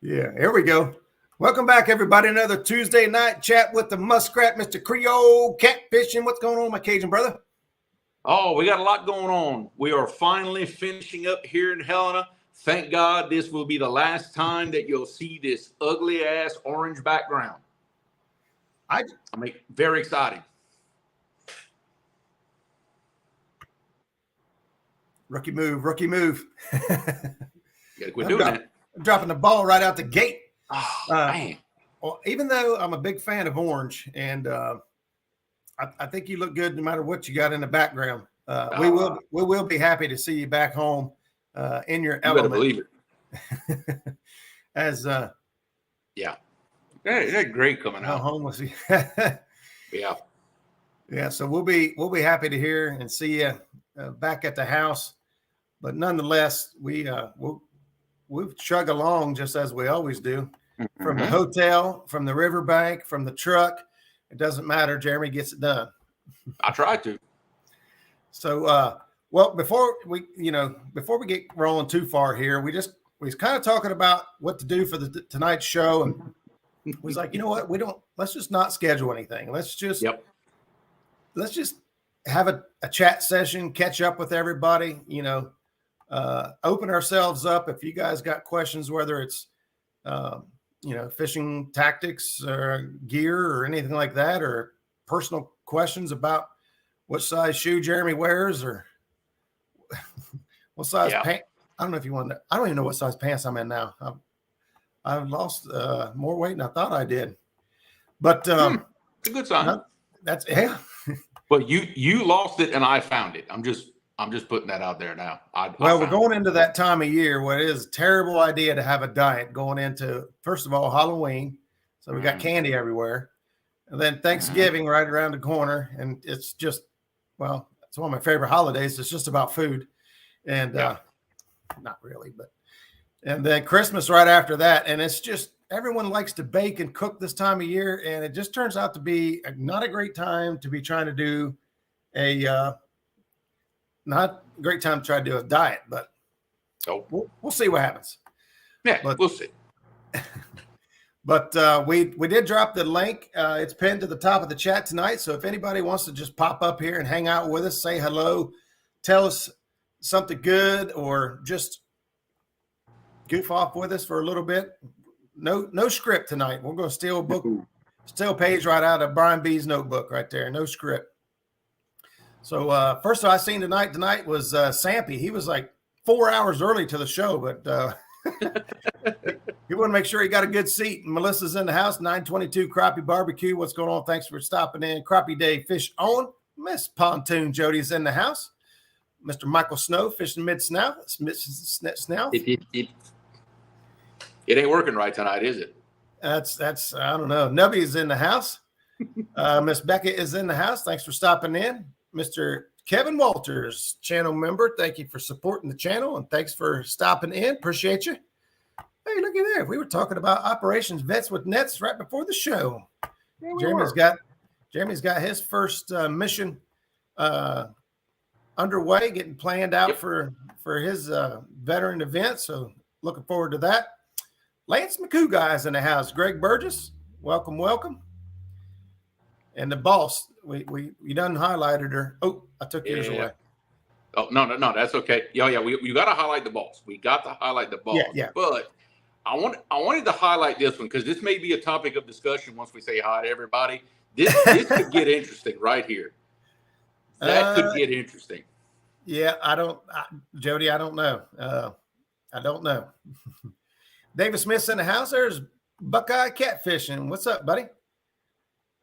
Yeah, here we go. Welcome back, everybody. Another Tuesday night chat with the Muskrat, Mr. Creole, Catfishing. What's going on, my Cajun brother? Oh, we got a lot going on. We are finally finishing up here in Helena. Thank God this will be the last time that you'll see this ugly-ass orange background. I'm very excited. Rookie move. Yeah, we're doing that. I'm dropping the ball right out the gate. Oh, man. Well, even though I'm a big fan of orange, and I think you look good no matter what you got in the background. We will be happy to see you back home in your element. You better believe it. As yeah, they're great coming out. Home was yeah. So we'll be happy to hear and see you back at the house. But nonetheless, we'll chug along just as we always do. From the hotel, from the riverbank, from the truck. It doesn't matter. Jeremy gets it done. I try to. So, well, before we get rolling too far here, we was kind of talking about what to do for the tonight's show, and we was like, you know what, let's just not schedule anything. Let's just have a chat session, catch up with everybody. Open ourselves up. If you guys got questions, whether it's fishing tactics or gear or anything like that, or personal questions about what size shoe Jeremy wears or what size pants. I don't know if you want to. I don't even know what size pants I'm in now. I've lost more weight than I thought I did. But it's a good sign. That's But you lost it and I found it. I'm just putting that out there now. We're going into that time of year where it is a terrible idea to have a diet going into, first of all, Halloween. So we got candy everywhere. And then Thanksgiving right around the corner. And it's just, well, it's one of my favorite holidays. It's just about food. And not really, but. And then Christmas right after that. And it's just, everyone likes to bake and cook this time of year. And it just turns out to be not a great time to be trying to do not a great time to try to do a diet, but we'll see what happens. Yeah, we'll see. But we did drop the link. It's pinned to the top of the chat tonight. So if anybody wants to just pop up here and hang out with us, say hello, tell us something good, or just goof off with us for a little bit. No script tonight. We're going to steal a page right out of Brian B's notebook right there. No script. So first of all, I seen tonight was Sampy. He was like 4 hours early to the show, but he wanted to make sure he got a good seat. And Melissa's in the house, 922 Crappie Barbecue. What's going on? Thanks for stopping in. Crappie Day Fish On. Miss Pontoon Jody's in the house. Mr. Michael Snow, Fishing Mid-Snout. Snout. It ain't working right tonight, is it? That's I don't know. Nubby's in the house. Miss Becca is in the house. Thanks for stopping in. Mr. Kevin Walters, channel member. Thank you for supporting the channel, and thanks for stopping in. Appreciate you. Hey, look at there. We were talking about Operations Vets with Nets right before the show. Jeremy's got his first mission underway, getting planned out for his veteran event. So looking forward to that. Lance McCoo guys in the house. Greg Burgess, welcome. And the boss, we done highlighted her. Oh, I took yours away. Oh, no, that's okay. Yeah, you got to highlight the boss. We got to highlight the boss. Yeah. But I wanted to highlight this one because this may be a topic of discussion once we say hi to everybody. This could get interesting right here. That could get interesting. Yeah, Jody, I don't know. I don't know. David Smith's in the house. There's Buckeye Catfishing. What's up, buddy?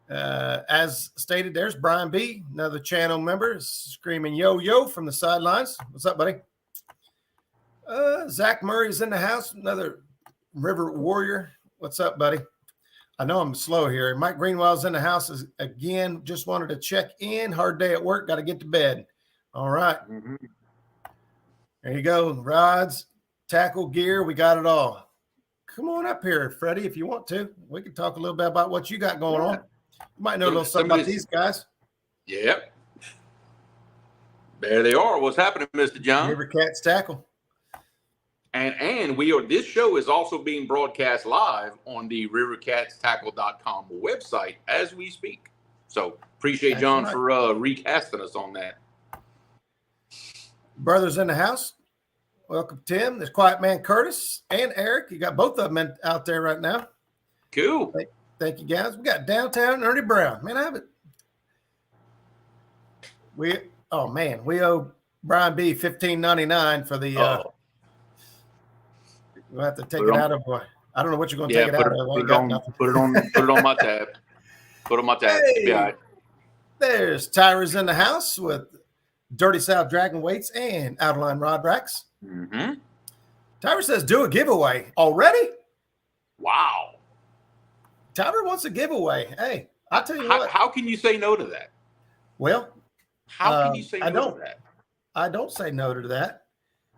As stated, there's Brian B, another channel member, screaming yo from the sidelines. What's up, buddy? Zach Murray's in the house, another river warrior. What's up, buddy? I know I'm slow here. Mike Greenwell's in the house again. Just wanted to check in. Hard day at work. Got to get to bed. All right. There you go. Rods, tackle, gear. We got it all. Come on up here, Freddie, if you want to. We can talk a little bit about what you got going on. You might know a little something about these guys. Yep. There they are. What's happening, Mr. John? River Cats tackle. And this show is also being broadcast live on the rivercatstackle.com website as we speak. So appreciate John for recasting us on that. Brothers in the house. Welcome, Tim. There's Quiet Man Curtis and Eric. You got both of them out there right now. Cool. Thank you, guys. We got Downtown Ernie Brown. Man, I have it. We owe Brian B $15.99 for the we'll have to take it out of I don't know what you're going to take it out of. Put it on my tab. Put it on my tab. Hey, right. There's Tyra's in the house with Dirty South Dragon Weights and Outline Rod Racks. Mm-hmm. Tyra says, do a giveaway already? Wow. Tyra wants a giveaway. Hey, I'll tell you what. How can you say no to that? Well, how can you say no to that? I don't say no to that.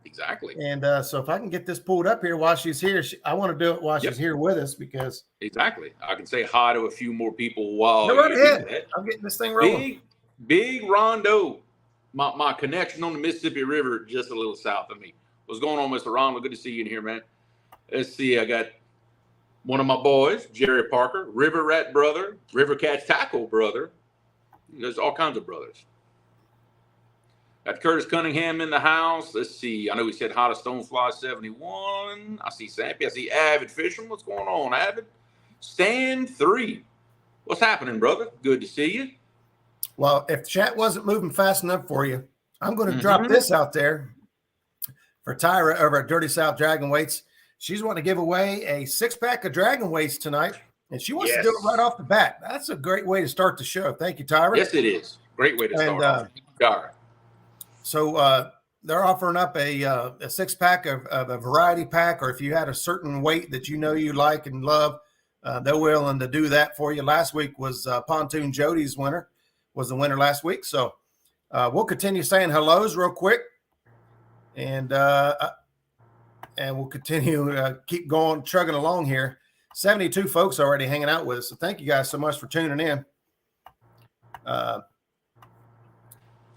Exactly. And so if I can get this pulled up here while she's here, I want to do it while she's here with us because. Exactly. I can say hi to a few more people while. Go right ahead. I'm getting this thing rolling. Big Rondo. My connection on the Mississippi River, just a little south of me. What's going on, Mr. Rondo? Good to see you in here, man. Let's see. I got one of my boys, Jerry Parker, River Rat brother, River Catch Tackle brother. There's all kinds of brothers. Got Curtis Cunningham in the house. Let's see. I know we said hi to Stonefly 71. I see Sampy. I see Avid Fisherman. What's going on, Avid? Stand 3. What's happening, brother? Good to see you. Well, if the chat wasn't moving fast enough for you, I'm going to drop this out there for Tyra over at Dirty South Dragon Weights. She's wanting to give away a 6-pack of Dragon Weights tonight, and she wants to do it right off the bat. That's a great way to start the show. Thank you, Tyra. Yes, it is. Great way to start. So they're offering up a 6-pack of a variety pack, or if you had a certain weight that you know you like and love, they're willing to do that for you. Last week was Pontoon Jody's winner. Was the winner last week. So we'll continue saying hellos real quick. And we'll continue keep going, chugging along here. 72 folks already hanging out with us. So thank you guys so much for tuning in.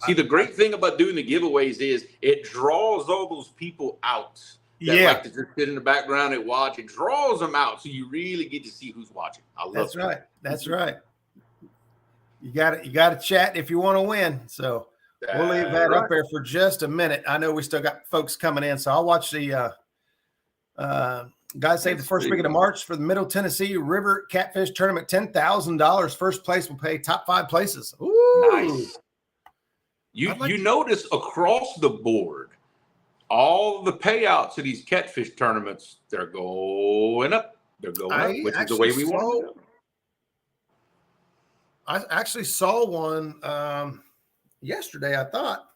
See, the great thing about doing the giveaways is it draws all those people out that like to just sit in the background and watch. It draws them out. So you really get to see who's watching. I love That's right. That's right. You got to chat if you want to win. So we'll leave that up there for just a minute. I know we still got folks coming in, so I'll watch the guys save the first weekend of March for the Middle Tennessee River Catfish Tournament. $10,000. First place will pay top 5 places. Ooh. Nice. You notice across the board, all the payouts of these catfish tournaments, they're going up. They're going up, which is the way we want to go. I actually saw one yesterday. I thought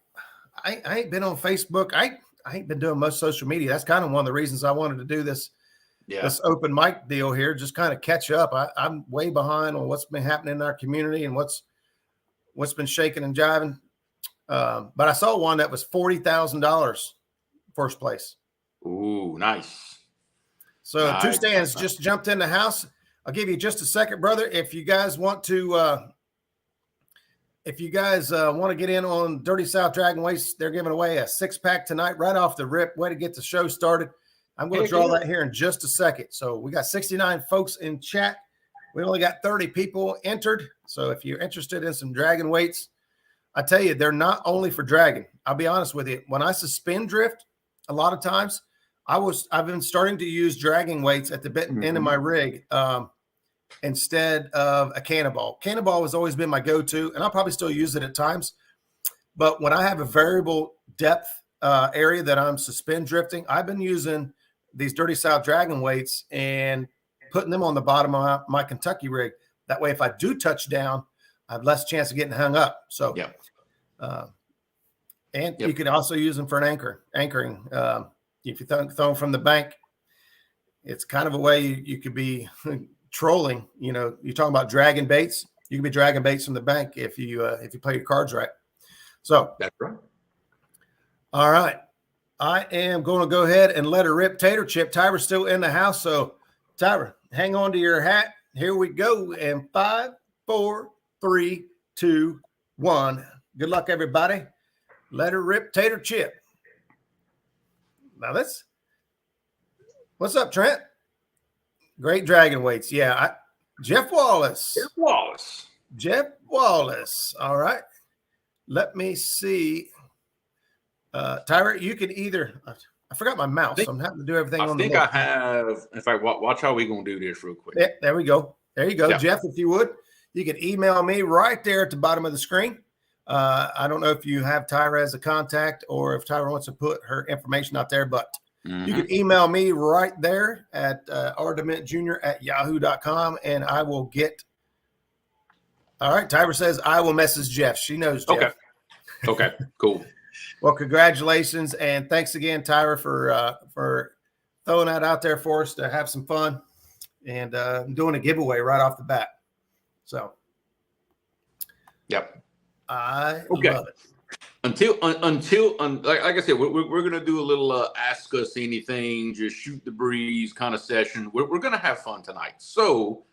I ain't been on Facebook. I ain't been doing much social media. That's kind of one of the reasons I wanted to do this open mic deal here, just kind of catch up. I'm way behind on what's been happening in our community and what's been shaking and jiving. But I saw one that was $40,000 first place. Ooh, nice. So nice. 2 stands just jumped in the house. I'll give you just a second, brother. If you guys want to, want to get in on Dirty South Dragon Weights, they're giving away a 6-pack tonight, right off the rip. Way to get the show started. I'm going to draw that here in just a second. So we got 69 folks in chat. We only got 30 people entered. So if you're interested in some Dragon Weights, I tell you, they're not only for dragging. I'll be honest with you. When I suspend drift, a lot of times, I've been starting to use dragging weights at the bit end of my rig instead of a cannonball. Cannonball has always been my go-to, and I'll probably still use it at times. But when I have a variable depth area that I'm suspend drifting, I've been using these Dirty South Dragon weights and putting them on the bottom of my Kentucky rig. That way, if I do touch down, I have less chance of getting hung up. So, you could also use them for an anchoring. If you throw them from the bank, it's kind of a way you could be trolling. You know, you're talking about dragging baits. You can be dragging baits from the bank if you play your cards right. So that's right. All right, I am going to go ahead and let her rip. Tater Chip, Tyra's still in the house, so Tyra, hang on to your hat. Here we go. And 5, 4, 3, 2, 1. Good luck, everybody. Let her rip, Tater Chip. Now What's up, Trent? Great dragon weights. Yeah. Jeff Wallace. Jeff Wallace. All right. Let me see. Tyra, you can either. I forgot my mouse. I'm having to do everything on the I have. In fact, watch how we going to do this real quick. Yeah, there we go. There you go. Yeah. Jeff, if you would, you can email me right there at the bottom of the screen. I don't know if you have Tyra as a contact or if Tyra wants to put her information out there, but you can email me right there at rdementjr@yahoo.com and I will get. All right. Tyra says I will message Jeff. She knows Jeff. Okay. Cool. Well, congratulations. And thanks again, Tyra, for throwing that out there for us to have some fun and doing a giveaway right off the bat. So. Yep. I love it. Until like I said, we're gonna do a little ask us anything, just shoot the breeze kind of session. We're gonna have fun tonight. So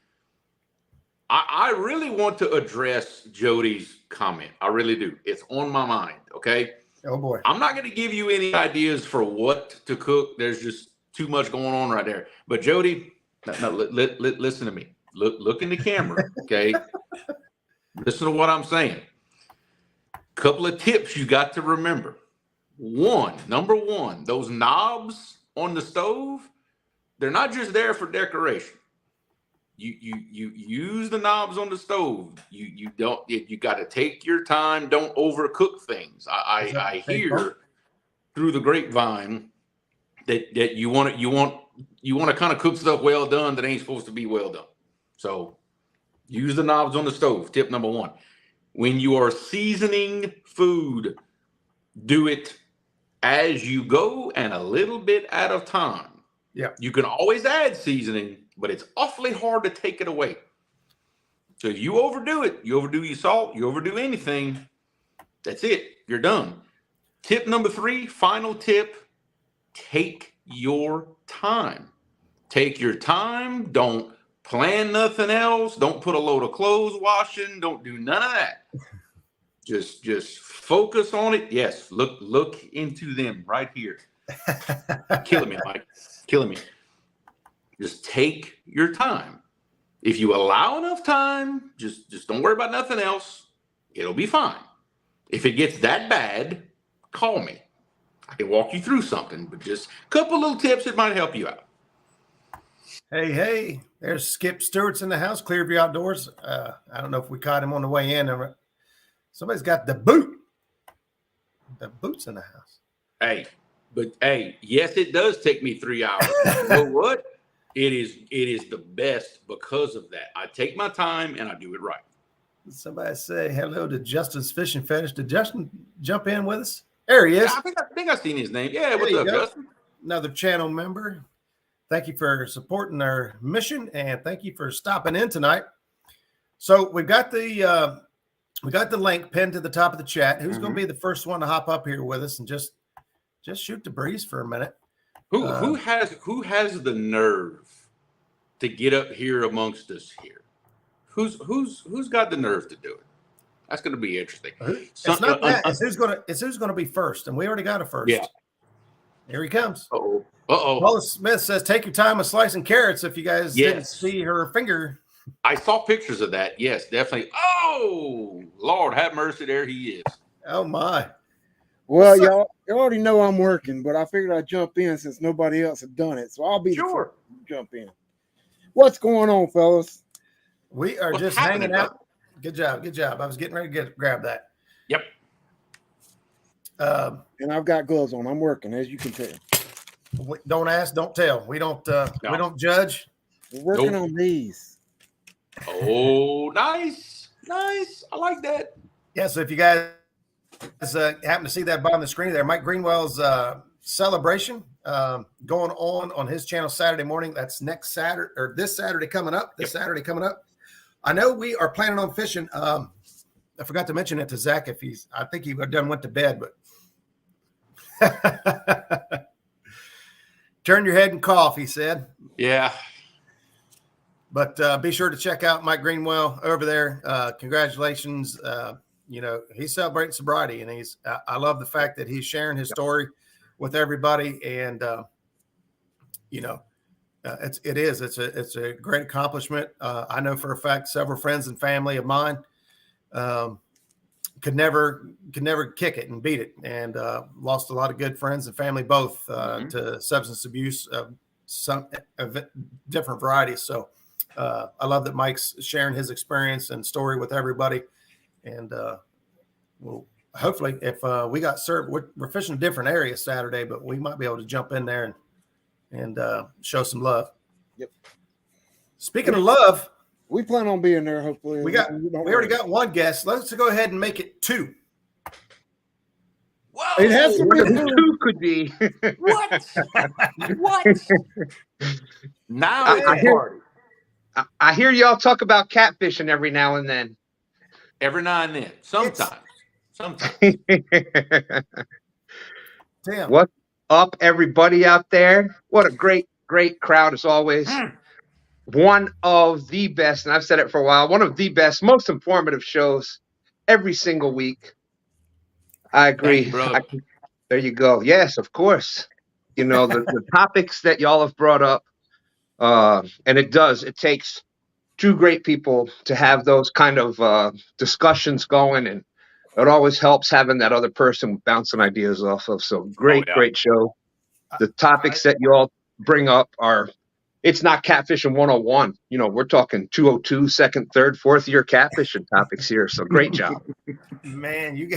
I really want to address Jody's comment. I really do. It's on my mind. Okay. Oh boy. I'm not gonna give you any ideas for what to cook. There's just too much going on right there. But Jody, listen to me. Look in the camera. Okay. Listen to what I'm saying. Couple of tips you got to remember. Number one, those knobs on the stove, they're not just there for decoration. You use the knobs on the stove. You got to take your time. Don't overcook things. I hear through the grapevine that you want to kind of cook stuff well done that ain't supposed to be well done. So use the knobs on the stove. Tip number one. When you are seasoning food, do it as you go and a little bit at a time. Yeah. You can always add seasoning, but it's awfully hard to take it away. So if you overdo it, you overdo your salt, you overdo anything, that's it. You're done. Tip number 3, final tip, take your time. Take your time. Don't plan nothing else. Don't put a load of clothes washing. Don't do none of that. Just focus on it. Yes, look into them right here. Killing me, Mike. Killing me. Just take your time. If you allow enough time, just don't worry about nothing else. It'll be fine. If it gets that bad, call me. I can walk you through something, but just a couple little tips that might help you out. Hey, there's Skip Stewart's in the house, Clearview Outdoors. I don't know if we caught him on the way in. Somebody's got the boot. The boot's in the house. Hey, yes, it does take me 3 hours. You know what? It is the best because of that. I take my time and I do it right. Somebody say hello to Justin's Fishing Fetish. Did Justin jump in with us? There he is. Yeah, I think I've seen his name. Yeah, what's up, Justin? Another channel member. Thank you for supporting our mission, and thank you for stopping in tonight. So we got the link pinned to the top of the chat. Who's going to be the first one to hop up here with us and just shoot the breeze for a minute? Who has the nerve to get up here amongst us here? Who's got the nerve to do it? That's going to be interesting. It's not that. It's who's going to be first, and we already got a first. Yeah. Here he comes. Uh-oh. Paula Smith says, take your time with slicing carrots. If you guys didn't see her finger. I saw pictures of that. Yes, definitely. Oh, Lord, have mercy. There he is. Oh, my. Well, y'all already know I'm working, but I figured I'd jump in since nobody else had done it. So I'll be sure. Jump in. What's going on, fellas? We are just hanging out. Good job. I was getting ready to grab that. Yep. And I've got gloves on. I'm working, as you can tell. Don't ask, don't tell. We don't judge. We're working on these. Oh, nice. I like that. Yeah. So if you guys happen to see that bottom of the screen there, Mike Greenwell's celebration going on his channel Saturday morning. That's next Saturday or this Saturday coming up. Saturday coming up. I know we are planning on fishing. I forgot to mention it to Zach I think he went to bed, but turn your head and cough, he said. Yeah. But be sure to check out Mike Greenwell over there. Congratulations. He's celebrating sobriety, and I love the fact that he's sharing his story with everybody. And, It's a great accomplishment. I know for a fact several friends and family of mine could never kick it and beat it, and lost a lot of good friends and family both to substance abuse of some of different varieties. So I love that Mike's sharing his experience and story with everybody, and well, hopefully if we got served, we're fishing a different area Saturday, but we might be able to jump in there and show some love. Yep. Speaking of love, we plan on being there. Hopefully, we already got one guest. Let's go ahead and make it two. Whoa! It has to be two could be. What? What? Now it's a party. I hear y'all talk about catfishing every now and then. Every now and then. Sometimes. Tim. What's up, everybody out there? What a great crowd as always. One of the best, and I've said it for a while, one of the best, most informative shows every single week. I agree. There you go. Yes, of course. You know, the topics that y'all have brought up, and it takes two great people to have those kind of discussions going, and it always helps having that other person bouncing ideas off of. So great show. The topics that you all bring up it's not catfishing 101. You know, we're talking 202, second, third, fourth year catfishing topics here. So great job. Man, you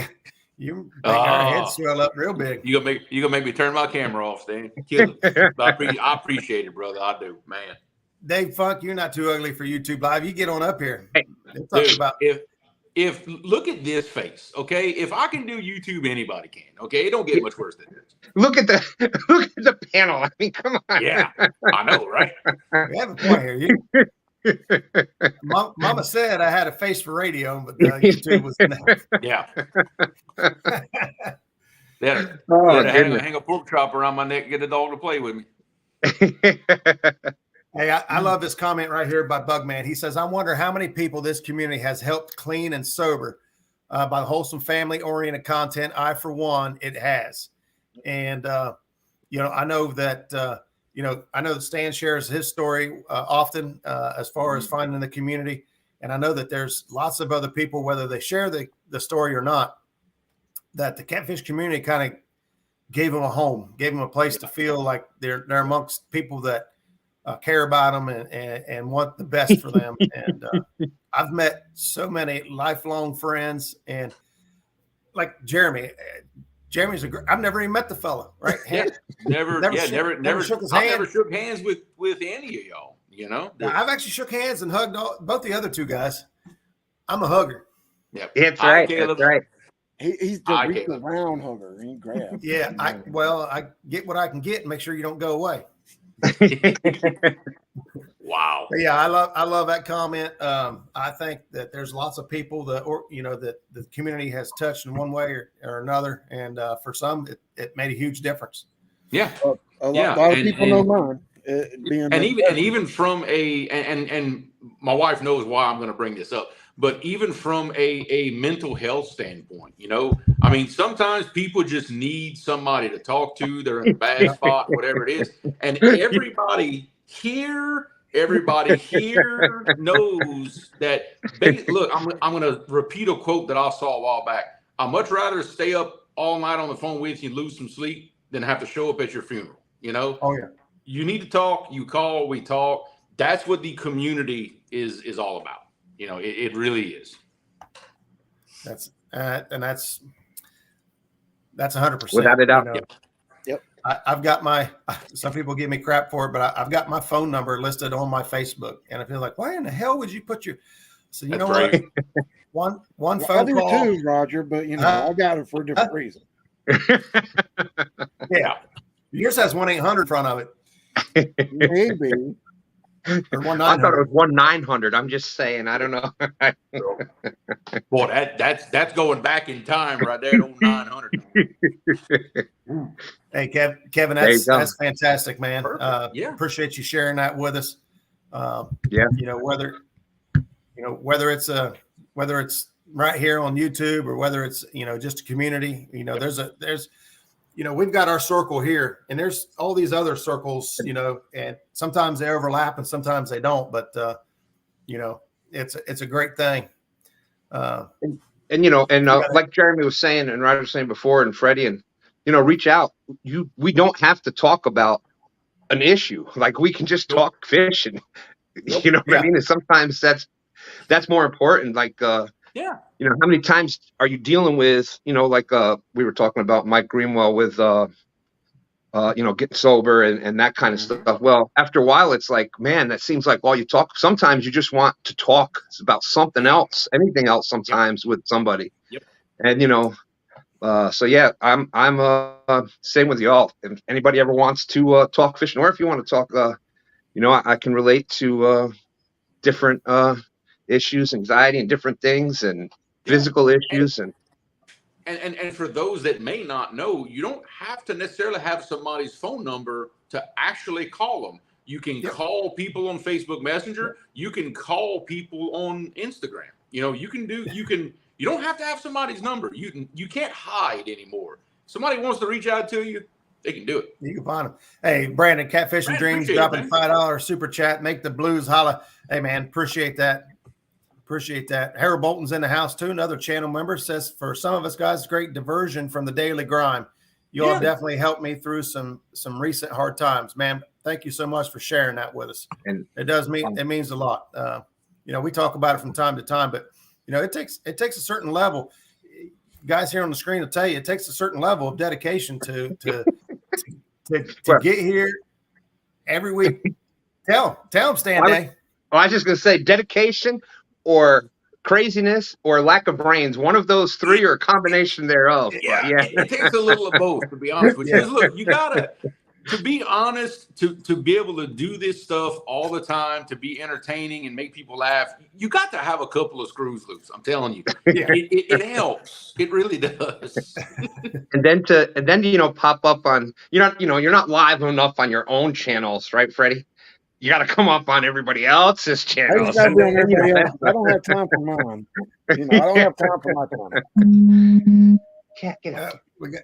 make our head swell up real big. You gonna make me turn my camera off, Stan. Kill it. I appreciate it, brother. I do, man. Dave Funk, you're not too ugly for YouTube Live. You get on up here. Hey, dude, if look at this face, okay? If I can do YouTube, anybody can. Okay, it don't get much worse than this. Look at the panel. I mean, come on. Yeah, I know, right? We have a point here. Mama said I had a face for radio, but YouTube was enough. Yeah. Hang a pork chop around my neck, get the dog to play with me. Hey, I love this comment right here by Bugman. He says, I wonder how many people this community has helped clean and sober by the wholesome family-oriented content. I, for one, it has. And, I know that, I know that Stan shares his story often as far as finding the community. And I know that there's lots of other people, whether they share the story or not, that the catfish community kind of gave them a home, gave them a place to feel like they're amongst people that care about them and want the best for them. And I've met so many lifelong friends, and like Jeremy's I've never even met the fella, right? Never shook his hand. I've never shook hands with any of y'all, you know. I've actually shook hands and hugged both the other two guys. I'm a hugger. Yeah, that's right. That's right. He's the reach around hugger. He grabs. Yeah, I get what I can get and make sure you don't go away. Wow. But yeah, I love that comment. I think that there's lots of people that the community has touched in one way or another, and for some it made a huge difference. Yeah, a lot of people know mine. Even from and my wife knows why I'm going to bring this up. But even from a mental health standpoint, I mean, sometimes people just need somebody to talk to. They're in a bad spot, whatever it is. And everybody here knows that. Look, I'm going to repeat a quote that I saw a while back. I'd much rather stay up all night on the phone with you and lose some sleep than have to show up at your funeral. Oh yeah. You need to talk. You call. We talk. That's what the community is all about. It really is. That's 100%. Without a doubt. Yep. I've got some people give me crap for it, but I've got my phone number listed on my Facebook, and I feel like, why in the hell would you put so you know right. what? One phone call. I do too, Roger, but I got it for a different reason. Yeah. Yours has 1-800 in front of it. Maybe. I thought it was 1-900. I'm just saying. I don't know. Boy, that's going back in time right there. 900. Hey, Kevin, that's fantastic, man. Appreciate you sharing that with us. Whether it's right here on YouTube or whether it's just a community. There's we've got our circle here, and there's all these other circles, and sometimes they overlap and sometimes they don't. But it's a great thing. Like Jeremy was saying, and Roger was saying before, and Freddie, and reach out. We don't have to talk about an issue. Like, we can just talk fishing. Nope. You know what I mean? And sometimes that's more important. Like, how many times are you dealing with, like we were talking about Mike Greenwell with, getting sober and that kind of stuff. Well, after a while, it's like, man, that seems like all you talk. Sometimes you just want to talk about something else, anything else sometimes with somebody. Yep. And, so yeah, I'm same with y'all. If anybody ever wants to talk fishing, or if you want to talk, I can relate to different issues, anxiety, and different things, and physical issues, and for those that may not know, you don't have to necessarily have somebody's phone number to actually call them. You can call people on Facebook Messenger. You can call people on Instagram. You don't have to have somebody's number. You can't hide anymore. Somebody wants to reach out to you, they can do it. You can find them. Hey, Brandon, Catfishing Dreams dropping $5 super chat. Make the blues holla. Hey, man, appreciate that. Appreciate that. Harold Bolton's in the house too. Another channel member says, for some of us guys, great diversion from the daily grind. You all definitely helped me through some recent hard times, man. Thank you so much for sharing that with us. And it means a lot. We talk about it from time to time, but it takes a certain level. Guys here on the screen will tell you it takes a certain level of dedication to get here every week. Tell them, Stan Day. I was just going to say, dedication or craziness or lack of brains. One of those three, or a combination thereof. It takes a little of both, to be honest with you. Look, you gotta, to be honest, to be able to do this stuff all the time, to be entertaining and make people laugh, you got to have a couple of screws loose. I'm telling you, it helps. It really does. and then pop up on you're not live enough on your own channels, right, Freddie? You got to come up on everybody else's channels. I don't have time for mine. I don't have time for my time. Can't get up. We got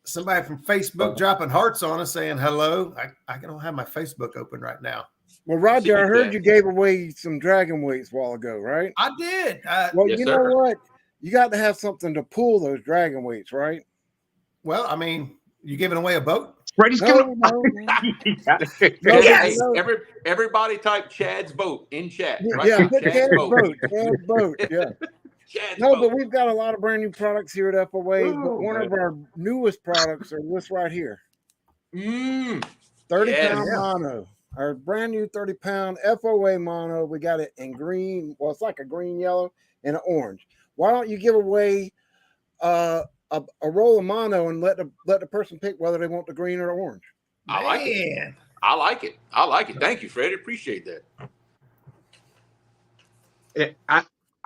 somebody from Facebook dropping hearts on us saying hello. I don't have my Facebook open right now. Well, Roger, I heard you gave away some dragon weights a while ago, right? I did. Well, you know what? You got to have something to pull those dragon weights, right? Well, I mean, you giving away a boat? Freddie's giving Yes. Everybody type Chad's boat in chat. Right? Yeah, put Chad's boat. Yeah. But we've got a lot of brand new products here at FOA. But one of our newest products are this right here. 30-pound mono. Our brand new 30-pound FOA mono. We got it in green. Well, it's like a green, yellow, and an orange. Why don't you give away a roll of mono and let the person pick whether they want the green or the orange? I like it. Thank you, Freddie. Appreciate that.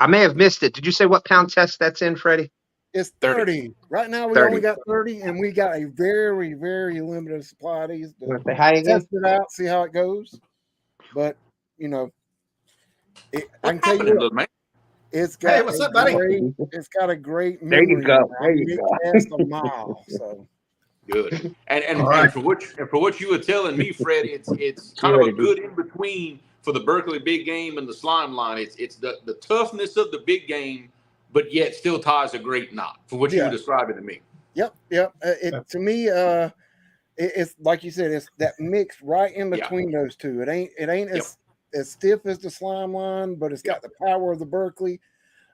I may have missed it. Did you say what pound test that's in, Freddie? It's 30. Right now, we only got 30, and we got a very, very limited supply of these. Test it out, see how it goes. But, I can tell you what, it's got what's up, buddy? It's got a great memory. There you go. It's a mile, so. Good. And for what you were telling me, Freddie, it's kind of a good in between for the Berkeley big game and the slime line. It's the toughness of the big game, but yet still ties a great knot. For what you were describing to me. Yep. To me, it's like you said, it's that mix right in between those two. It ain't as stiff as the slime line, but it's got the power of the Berkeley.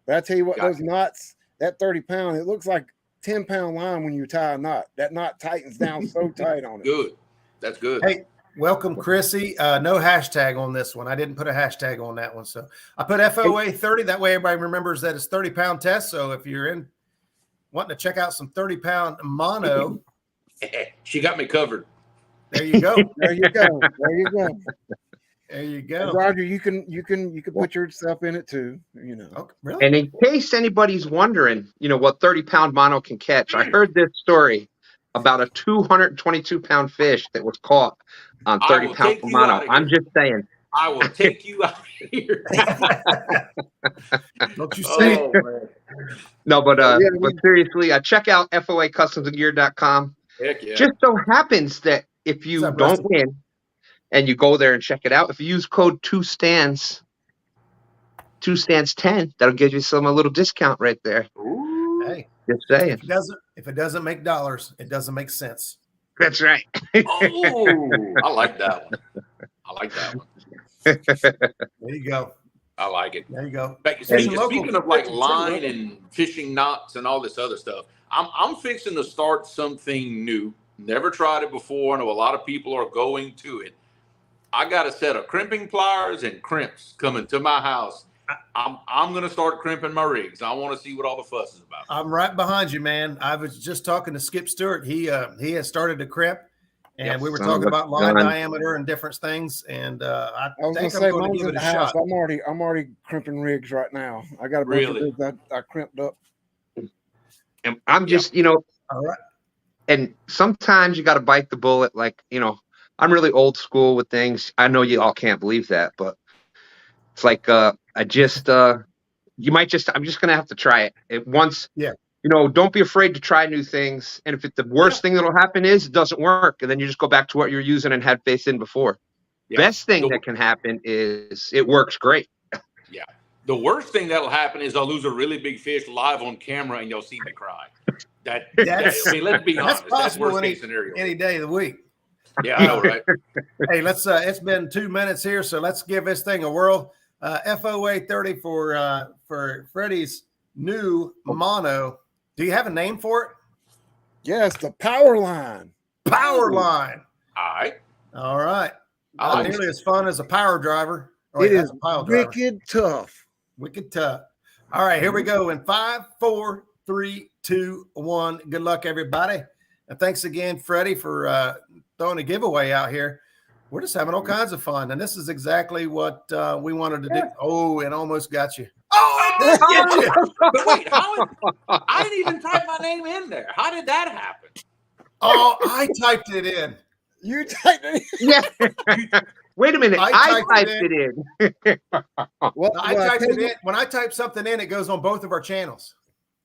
But I tell you what, those knots, that 30-pound, it looks like 10-pound line when you tie a knot. That knot tightens down so tight on it. Good. That's good. Hey, welcome, Chrissy. No hashtag on this one. I didn't put a hashtag on that one. So I put FOA 30. That way everybody remembers that it's 30-pound test. So if you're wanting to check out some 30-pound mono. She got me covered. There you go. There you go. There you go. Roger, you can put yourself in it too, Okay, really? And in case anybody's wondering, what 30-pound mono can catch, I heard this story about a 222-pound fish that was caught on 30-pound mono. I'm just saying. I will take you out of here. Don't you say No, but seriously, check out FOACustomsandgear.com. Heck yeah. Just so happens that if you up, don't Rusty? win and you go there and check it out, if you use code 2stands 10, that'll give you a little discount right there. Ooh. Hey, Just saying. if it doesn't make dollars, it doesn't make sense. That's right. Oh, I like that one. There you go. I like it. There you go. Speaking of like line and fishing knots and all this other stuff, I'm fixing to start something new. Never tried it before. I know a lot of people are going to it. I got a set of crimping pliers and crimps coming to my house. I'm going to start crimping my rigs. I want to see what all the fuss is about. I'm right behind you, man. I was just talking to Skip Stewart. He has started to crimp, and we were talking about line diameter and different things. And I was think I'm going to give it a shot. I'm already crimping rigs right now. I got a bunch of rigs I crimped up. And I'm just, all right. And sometimes you got to bite the bullet. Like, I'm really old school with things. I know you all can't believe that, but it's like I'm just going to have to try it once. Yeah. Don't be afraid to try new things. And if the worst thing that'll happen is it doesn't work, and then you just go back to what you're using and had faith in before. Yeah. Best thing that can happen is it works great. Yeah. The worst thing that'll happen is I'll lose a really big fish live on camera and you'll see me cry. Let's be honest. That's worst case scenario. Any day of the week. Yeah, I know, right? Hey, let's. It's been 2 minutes here, so let's give this thing a whirl. FOA 30 for Freddie's new mono. Do you have a name for it? Yes, the power line. Power line. All right. Not nearly as fun as a power driver. It is wicked tough. Wicked tough. All right, here we go. In 5, 4, 3, 2, 1. Good luck, everybody. And thanks again, Freddie, for throwing a giveaway out here. We're just having all kinds of fun. And this is exactly what we wanted to do. Oh, it almost got you. Oh, it did get you. But wait, I didn't even type my name in there. How did that happen? Oh, I typed it in. You typed it in? Yeah. Wait a minute. I typed it in. I typed it in. When I type something in, it goes on both of our channels.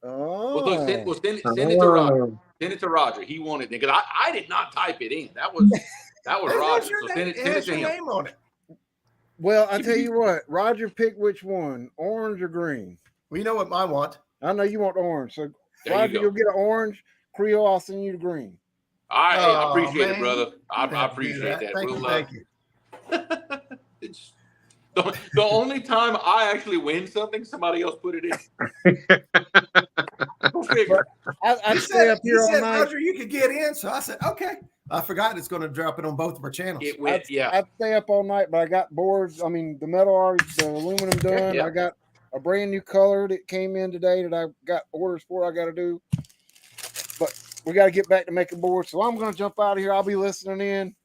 Oh. Well, send it to Roger. Send it to Roger. He wanted it because I did not type it in. That was Roger. So send it to him. Name on it. Well, I tell you what, Roger picked which one, orange or green. Well, you know what I want. I know you want orange. So Roger, you'll get an orange. Creole, I'll send you the green. All right, I appreciate it, brother. I appreciate that. Thank you. It's the only time I actually win something, somebody else put it in. Go figure. I'd stay up here all night. Roger, you could get in. So I said, okay. I forgot it's going to drop it on both of our channels. I'd stay up all night, but I got boards. I mean, the metal, the aluminum done. Yeah. I got a brand new color that came in today that I got orders for. I got to do, but we got to get back to making boards. So I'm going to jump out of here. I'll be listening in.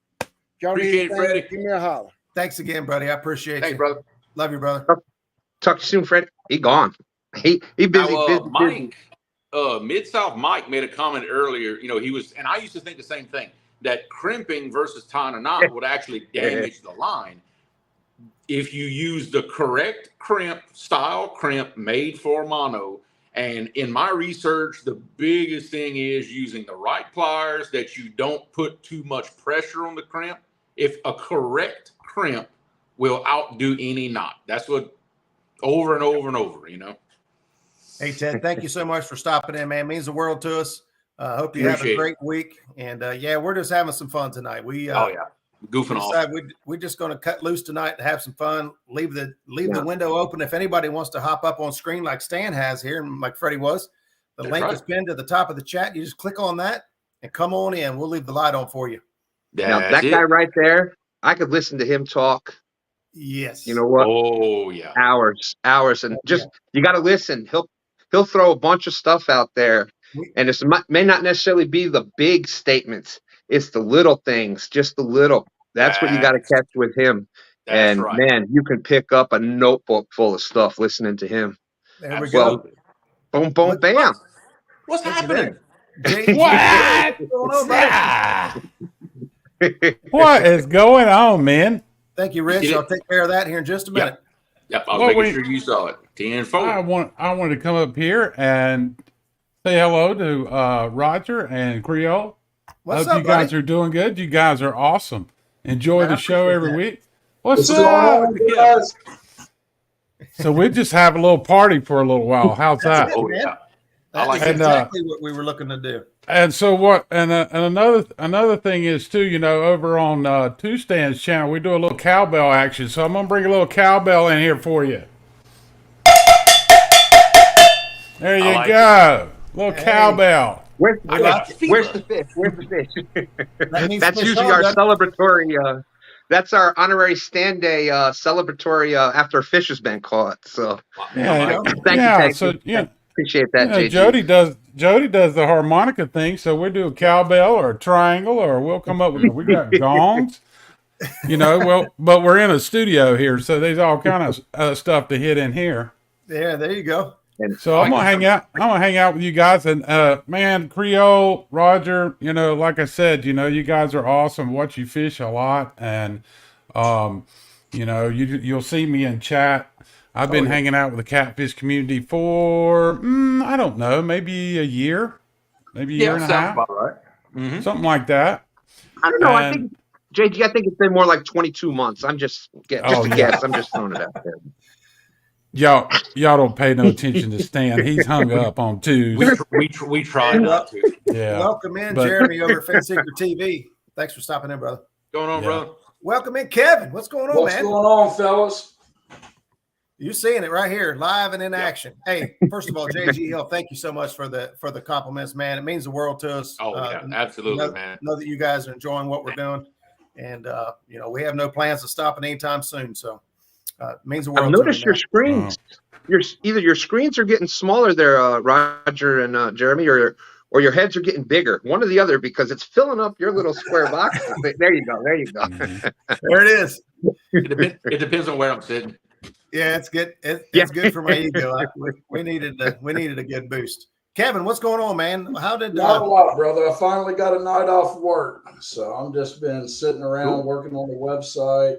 Y'all appreciate it, Freddie. Give me a holler. Thanks again, buddy. I appreciate you. Thanks, brother. Love you, brother. Talk to you soon, Fred. He gone. He busy. Mike, Mid-South Mike made a comment earlier. He was, and I used to think the same thing, that crimping versus tying a knot would actually damage the line. If you use the correct style crimp made for mono, and in my research, the biggest thing is using the right pliers, that you don't put too much pressure on the crimp. If a correct crimp will outdo any knot. That's what over and over and over, Hey, Ted, thank you so much for stopping in, man. It means the world to us. Hope you have a great week. And we're just having some fun tonight. Goofing off. We're just going to cut loose tonight and have some fun. Leave the window open. If anybody wants to hop up on screen like Stan has here and like Freddie was, the link is pinned to the top of the chat. You just click on that and come on in. We'll leave the light on for you. Now that guy right there, I could listen to him talk. Yes. You know what? Oh yeah. Hours, and just you got to listen. He'll throw a bunch of stuff out there, and it may not necessarily be the big statements. It's the little things, just the little. That's what you got to catch with him. And right. Man, you can pick up a notebook full of stuff listening to him. There we go. Boom, boom, bam. What's happening? What is going on, man? Thank you, Rich. I'll take care of that here in just a minute. Yep, I was making sure you saw it. 10-4. I wanted to come up here and say hello to Roger and Creole. What's Hope you up, guys buddy? are doing good. You guys are awesome. Enjoy Man, I the show appreciate every that. week. What's What's going up? on, guys? So we just have a little party for a little while. How's That's that? it, Oh man. yeah. I That like is And that. exactly what we were looking to do. and so what? And another thing is too. You know, over on Two Stands channel, we do a little cowbell action. So I'm gonna bring a little cowbell in here for you. There I you like go. Little Hey. cowbell. Where's, I where's, got a where's fever. the fish? Where's the fish? That means That's fish usually on, our doesn't it? celebratory. That's our honorary stand day celebratory after a fish has been caught. So There Yeah, you go. thank you, yeah. thank So you. yeah. Appreciate You that, know, JG. Jody does the harmonica thing, so we do a cowbell or a triangle, or we'll come up with we got gongs. You know, well, but we're in a studio here, so there's all kind of stuff to hit in here. Yeah, there you go. And So I'm gonna hang out. I'm gonna hang out with you guys, and man, Creole, Roger. You know, like I said, you know, you guys are awesome. Watch you fish a lot, and you know, you'll see me in chat. I've been hanging out with the catfish community for I don't know, maybe a year, maybe a year and a sounds half, about right. Mm-hmm. something like that. I don't know. I And think JG. I think it's been more like 22 months. I'm just a yeah, guess. I'm just throwing it out there. y'all don't pay no attention to Stan. He's hung up on twos. We try not to. Yeah, Welcome in, but- Jeremy over at Fin Seeker TV. Thanks for stopping in, brother. Going on, Yeah. brother? Welcome in, Kevin. What's going on, What's man? going on, fellas? You're seeing it right here, live and in action. Hey, first of all, JG Hill, thank you so much for the compliments, man. It means the world to us. Oh yeah, absolutely, man. Know that you guys are enjoying what we're doing, and you know we have no plans of stopping anytime soon. So it means the world. I've to me, noticed your man. screens. Your screens are getting smaller there, Roger and Jeremy, or your heads are getting bigger. One or the other, because it's filling up your little square box. There you go. There you go. There it is. It depends on where I'm sitting. Yeah, it's good. It's good for my ego. We needed a good boost. Kevin, what's going on, man? How did Not a lot, brother. I finally got a night off work, so I'm just been sitting around working on the website,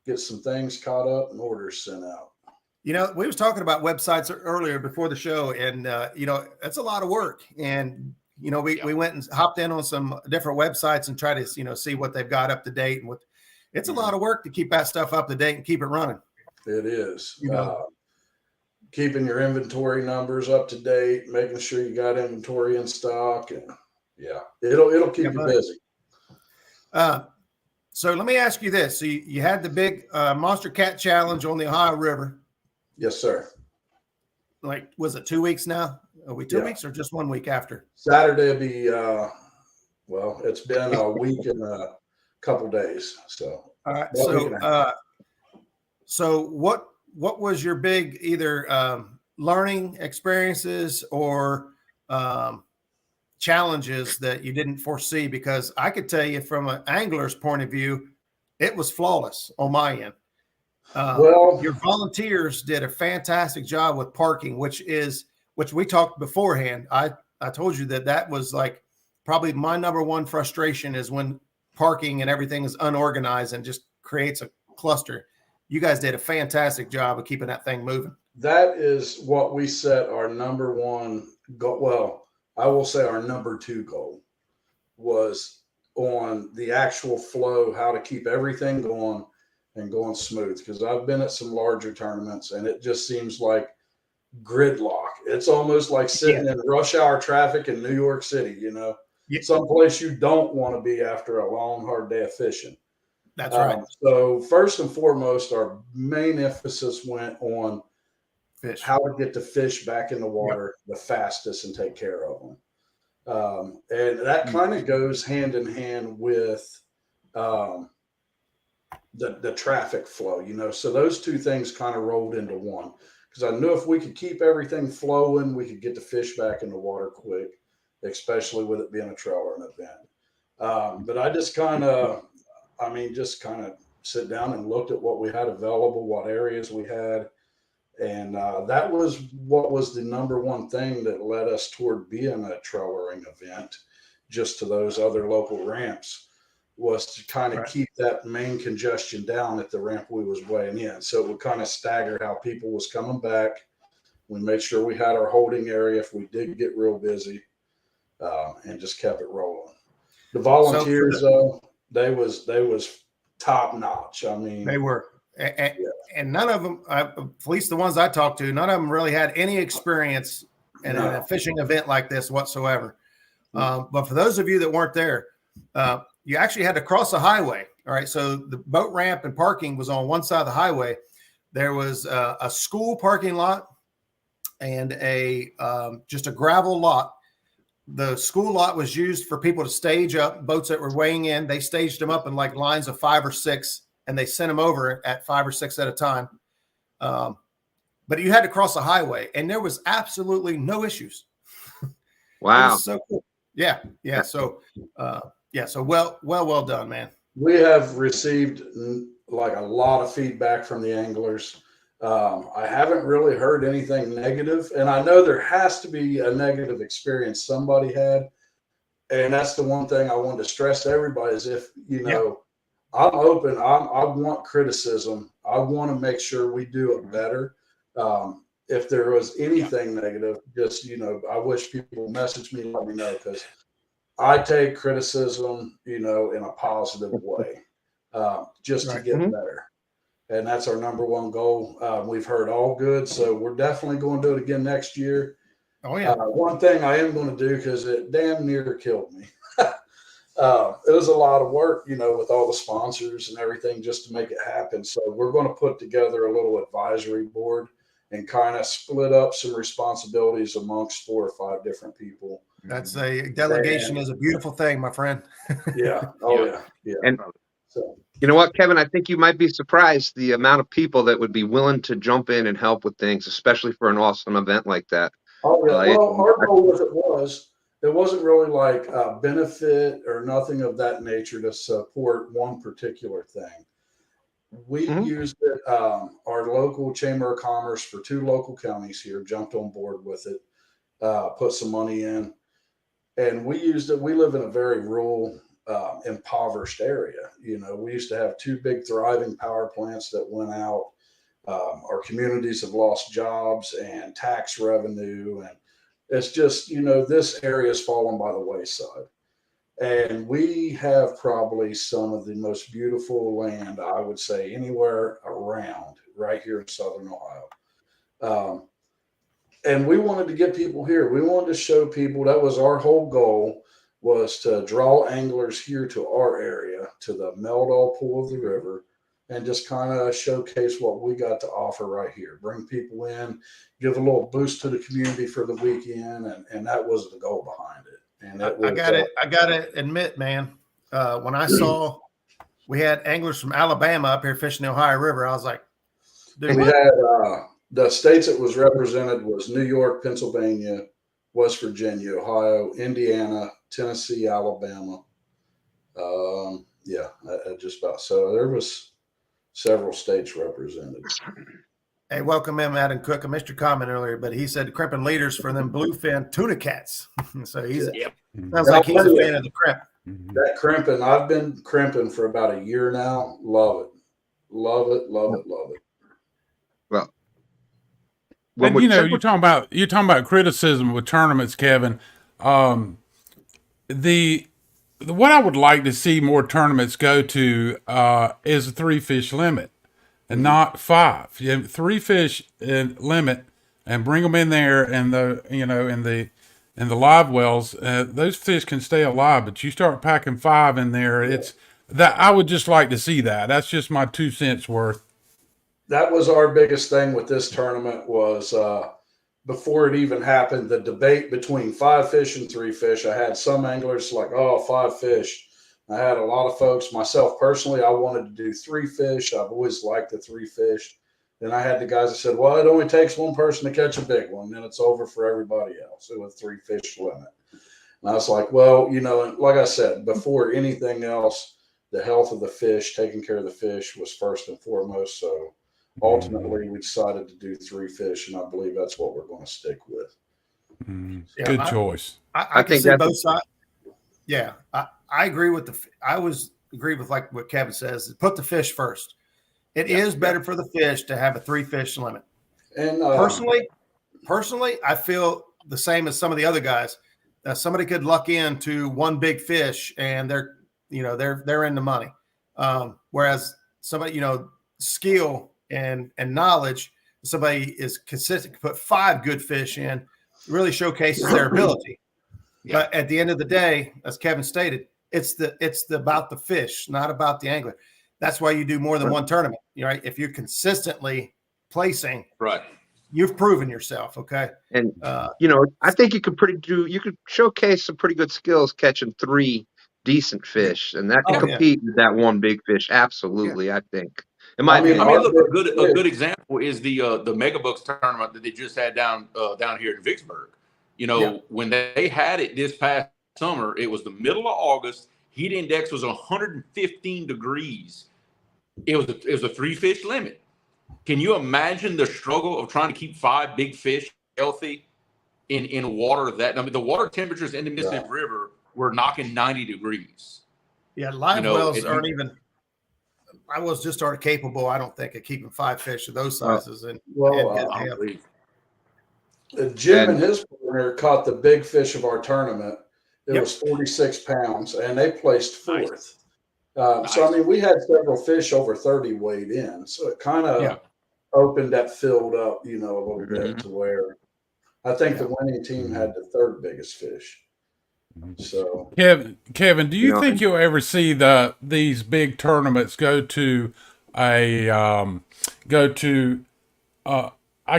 get some things caught up and orders sent out. you know, we was talking about websites earlier before the show, and you know, that's a lot of work. And you know, we went and hopped in on some different websites and try to see what they've got up to date, and what it's a lot of work to keep that stuff up to date and keep it running. It is. You know. Keeping your inventory numbers up to date, making sure you got inventory in stock, and yeah, it'll keep you busy. So let me ask you this: so you had the big Monster Cat Challenge on the Ohio River. Yes, sir. Like, was it 2 weeks now? Are we 2 weeks or just 1 week after? Saturday will be well, it's been a week and a couple days. So All right. So what was your big either learning experiences or challenges that you didn't foresee? Because I could tell you from an angler's point of view, it was flawless on my end. Your volunteers did a fantastic job with parking, which we talked beforehand. I told you that was like probably my number one frustration is when parking and everything is unorganized and just creates a cluster. You guys did a fantastic job of keeping that thing moving. that is what we set our number one goal. Well, I will say our number two goal was on the actual flow, how to keep everything going and going smooth. Because I've been at some larger tournaments and it just seems like gridlock. It's almost like sitting in rush hour traffic in New York City, someplace you don't want to be after a long, hard day of fishing. That's right. So first and foremost, our main emphasis went on Fish. how to get the fish back in the water the fastest and take care of them. And that kind of goes hand in hand with the traffic flow, so those two things kind of rolled into one, because I knew if we could keep everything flowing, we could get the fish back in the water quick, especially with it being a trailer event. But I just kind of sit down and looked at what we had available, what areas we had. And that was what was the number one thing that led us toward being a trailering event, just to those other local ramps, was to kind of keep that main congestion down at the ramp we was weighing in. So it would kind of stagger how people was coming back. We made sure we had our holding area if we did get real busy, and just kept it rolling. The volunteers, they was top notch. I mean, they were, and none of them, at least the ones I talked to, none of them really had any experience in a fishing event like this whatsoever. But for those of you that weren't there, you actually had to cross a highway. All right, so the boat ramp and parking was on one side of the highway. There was a school parking lot and just a gravel lot. The school lot was used for people to stage up boats that were weighing in. They staged them up in like lines of 5 or 6, and they sent them over at 5 or 6 at a time. But you had to cross a highway, and there was absolutely no issues. Wow. It was so cool. Yeah. So, so well done, man. We have received like a lot of feedback from the anglers. I haven't really heard anything negative, and I know there has to be a negative experience somebody had. And that's the one thing I wanted to stress to everybody is if, I'm open. I want criticism. I want to make sure we do it better. If there was anything negative, just, I wish people would message me and let me know, because I take criticism, in a positive way, just to get better. And that's our number one goal. We've heard all good, so we're definitely going to do it again next year. Oh, yeah. One thing I am going to do, because it damn near killed me. It was a lot of work, with all the sponsors and everything just to make it happen. So we're going to put together a little advisory board and kind of split up some responsibilities amongst 4 or 5 different people. That's a delegation is a beautiful thing, my friend. Yeah. Oh, yeah. And so, you know what, Kevin? I think you might be surprised the amount of people that would be willing to jump in and help with things, especially for an awesome event like that. Oh, yeah. Well, our goal with it wasn't really like a benefit or nothing of that nature to support one particular thing. We used it. Our local Chamber of Commerce for 2 local counties here jumped on board with it, put some money in, and we used it. We live in a very rural, impoverished area. We used to have 2 big thriving power plants that went out. Our communities have lost jobs and tax revenue, and it's just, this area has fallen by the wayside. And we have probably some of the most beautiful land, I would say, anywhere around right here in Southern Ohio. And we wanted to get people here. We wanted to show people, that was our whole goal, was to draw anglers here to our area, to the Meldal Pool of the river, and just kind of showcase what we got to offer right here. Bring people in, give a little boost to the community for the weekend, and that was the goal behind it. And I gotta admit, man, when I saw we had anglers from Alabama up here fishing the Ohio River, I was like, dude, we had the states that was represented was New York, Pennsylvania, West Virginia, Ohio, Indiana, Tennessee, Alabama. Just about. So there was several states represented. Hey, welcome in, Adam Cook. I missed your comment earlier, but he said crimping leaders for them bluefin tuna cats. So he's sounds like he's a fan of the crimp. That crimping, I've been crimping for about a year now. Love it. Love it. Well, and you're talking about criticism with tournaments, Kevin. What I would like to see more tournaments go to is a 3 fish limit. And not 5. You have 3 fish limit, and bring them in there, and in the live wells. Those fish can stay alive, but you start packing 5 in there. It's that I would just like to see that. That's just my 2 cents worth. That was our biggest thing with this tournament was before it even happened, the debate between 5 fish and 3 fish. I had some anglers like, 5 fish. I had a lot of folks, myself personally, I wanted to do 3 fish. I've always liked the 3 fish. Then I had the guys that said, well, it only takes one person to catch a big one. Then it's over for everybody else. It was 3 fish limit. And I was like, well, like I said, before anything else, the health of the fish, taking care of the fish was first and foremost. So ultimately we decided to do 3 fish, and I believe that's what we're going to stick with. Good choice. I can see both sides. Yeah, I agree with agree with like what Kevin says. Put the fish first. It is better for the fish to have a 3 fish limit. And personally, I feel the same as some of the other guys. somebody could luck into one big fish and they're in the money. Whereas somebody, skill and knowledge, somebody is consistent, put 5 good fish in, really showcases their ability. Yeah. But at the end of the day, as Kevin stated, it's about the fish, not about the angler. That's why you do more than one tournament. Right? If you're consistently placing, right, you've proven yourself. Okay. And I think you could showcase some pretty good skills catching 3 decent fish, and that can compete with that one big fish. Absolutely, I think. Look, a good example is the Mega Bucks tournament that they just had down here in Vicksburg. When they had it this past summer, it was the middle of August. Heat index was 115 degrees. It was a 3-fish limit. Can you imagine the struggle of trying to keep 5 big fish healthy in water that? I mean, the water temperatures in the Mississippi River were knocking 90 degrees. Yeah, live wells aren't even. I was just aren't capable, I don't think, of keeping 5 fish of those sizes. Jim and his partner caught the big fish of our tournament. It was 46 pounds, and they placed 4th. Nice. So, I mean, we had several fish over 30 weighed in. So it kind of opened that field up, a little bit to where I think the winning team had the 3rd biggest fish. So, Kevin, do you think you'll ever see these big tournaments go to I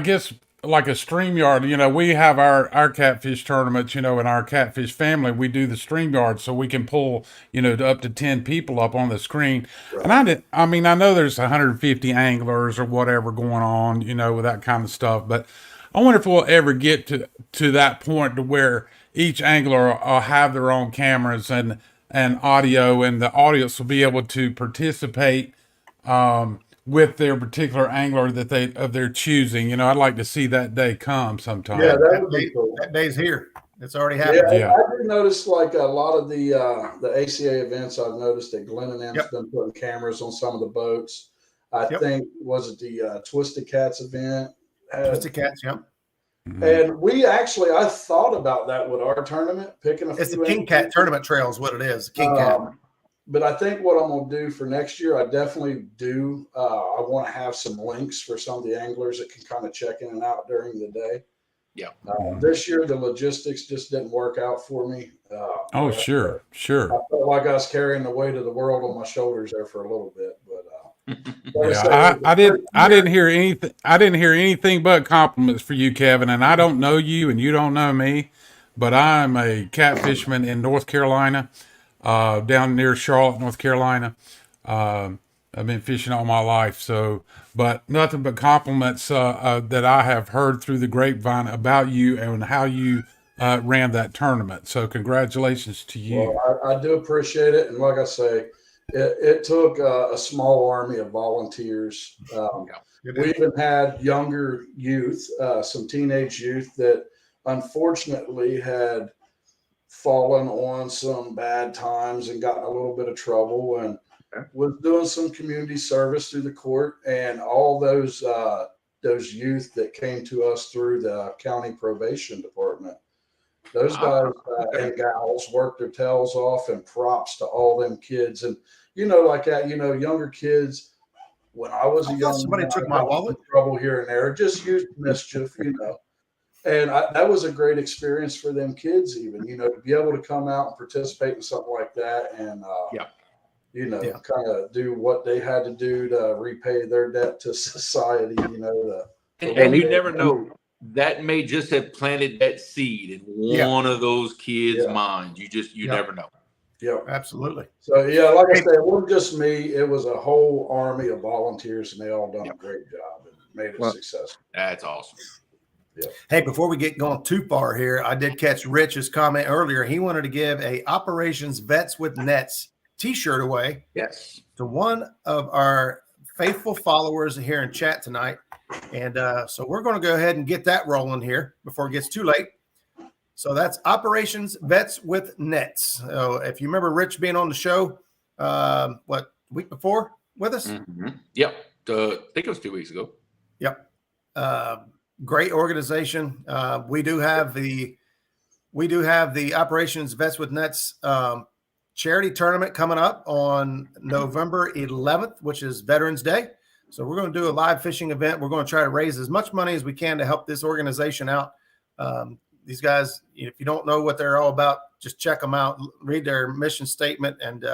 guess like a StreamYard? We have our catfish tournaments, in our catfish family, we do the StreamYard so we can pull, up to 10 people up on the screen. Right. And I know there's 150 anglers or whatever going on, with that kind of stuff, but I wonder if we'll ever get to that point to where each angler will have their own cameras and audio, and the audience will be able to participate with their particular angler that of their choosing. I'd like to see that day come sometime. Yeah, that would be cool. That day's here. It's already happened. Yeah. I did notice like a lot of the ACA events. I've noticed that Glenn and M's been putting cameras on some of the boats. I think was it the Twisted Cats event? Twisted Cats, And I thought about that with our tournament, picking a few. It's the King Cat tournament trail is what it is. King Cat. But I think what I'm going to do for next year, I definitely do. I want to have some links for some of the anglers that can kind of check in and out during the day. Yeah. This year, the logistics just didn't work out for me. Sure. I felt like I was carrying the weight of the world on my shoulders there for a little bit, but. I didn't hear anything. I didn't hear anything but compliments for you, Kevin. And I don't know you, and you don't know me, but I'm a catfishman in North Carolina, down near Charlotte, North Carolina. I've been fishing all my life, but nothing but compliments that I have heard through the grapevine about you and how you ran that tournament. So congratulations to you. Well, I do appreciate it, and like I say. It took a small army of volunteers. We even had younger youth, some teenage youth that unfortunately had fallen on some bad times and gotten a little bit of trouble, and was doing some community service through the court. And all those youth that came to us through the county probation department, those guys and gals worked their tails off, and props to all them kids. And like that, younger kids. When I was a young somebody took my wallet. Trouble here and there, just used mischief, And that was a great experience for them kids, even, to be able to come out and participate in something like that, and kind of do what they had to do to repay their debt to society. And you never know. That may just have planted that seed in one of those kids' minds. You never know. Yeah, absolutely. So like I said, it wasn't just me; it was a whole army of volunteers, and they all done a great job and made it successful. That's awesome. Yeah. Hey, before we get going too far here, I did catch Rich's comment earlier. He wanted to give a Operations Vets with Nets T-shirt away. Yes, to one of our faithful followers here in chat tonight, and so we're going to go ahead and get that rolling here before it gets too late. So that's Operations Vets with Nets. So if you remember Rich being on the show, week before with us? Mm-hmm. Yep. I think it was 2 weeks ago. Yep. Great organization. We do have the we do have the Operations Vets with Nets charity tournament coming up on November 11th, which is Veterans Day. So we're going to do a live fishing event. We're going to try to raise as much money as we can to help this organization out. These guys, if you don't know what they're all about, just check them out, read their mission statement, and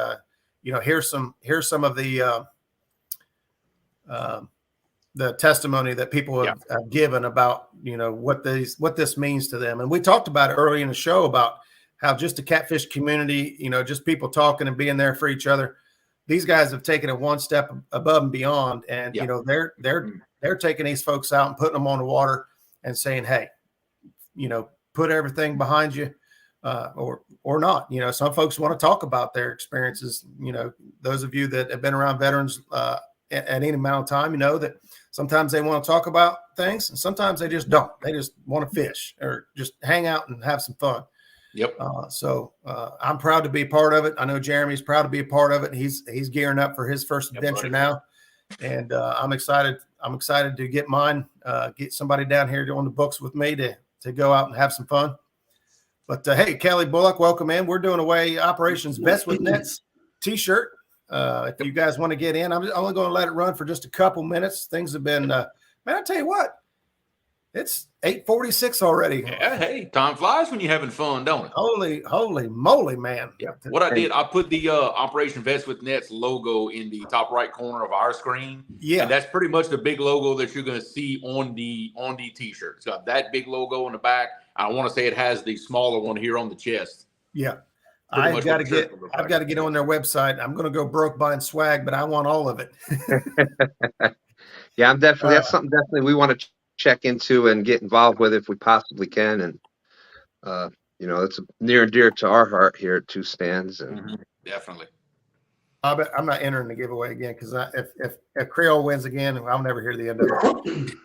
here's some of the testimony that people have given about what this means to them. And we talked about it early in the show about how just the catfish community, just people talking and being there for each other. These guys have taken it one step above and beyond, and they're taking these folks out and putting them on the water and saying, hey, put everything behind you, or not. Some folks want to talk about their experiences. Those of you that have been around veterans at any amount of time, that sometimes they want to talk about things, and sometimes they just don't. They just want to fish or just hang out and have some fun. Yep. So I'm proud to be a part of it. I know Jeremy's proud to be a part of it. He's gearing up for his first adventure now, and I'm excited. I'm excited to get mine. Get somebody down here on the books with me to go out and have some fun. But hey, Kelly Bullock, welcome in. We're doing away Operations Vets with Nets T-shirt. If you guys want to get in, I'm only going to let it run for just a couple minutes. Things have been, man, I tell you what, it's 8:46 already. Yeah, hey, time flies when you're having fun, don't it? Holy moly, man. Yeah. What I did, I put the Operation Vets with Nets logo in the top right corner of our screen. Yeah. And that's pretty much the big logo that you're going to see on the T-shirt. It's got that big logo on the back. I want to say it has the smaller one here on the chest. Yeah. I've got to get on their website. I'm going to go broke buying swag, but I want all of it. Yeah, I'm definitely, that's something definitely we want to check into and get involved with if we possibly can. And, it's near and dear to our heart here at Two Stands. And definitely. I'm not entering the giveaway again because if Creole wins again, I'll never hear the end of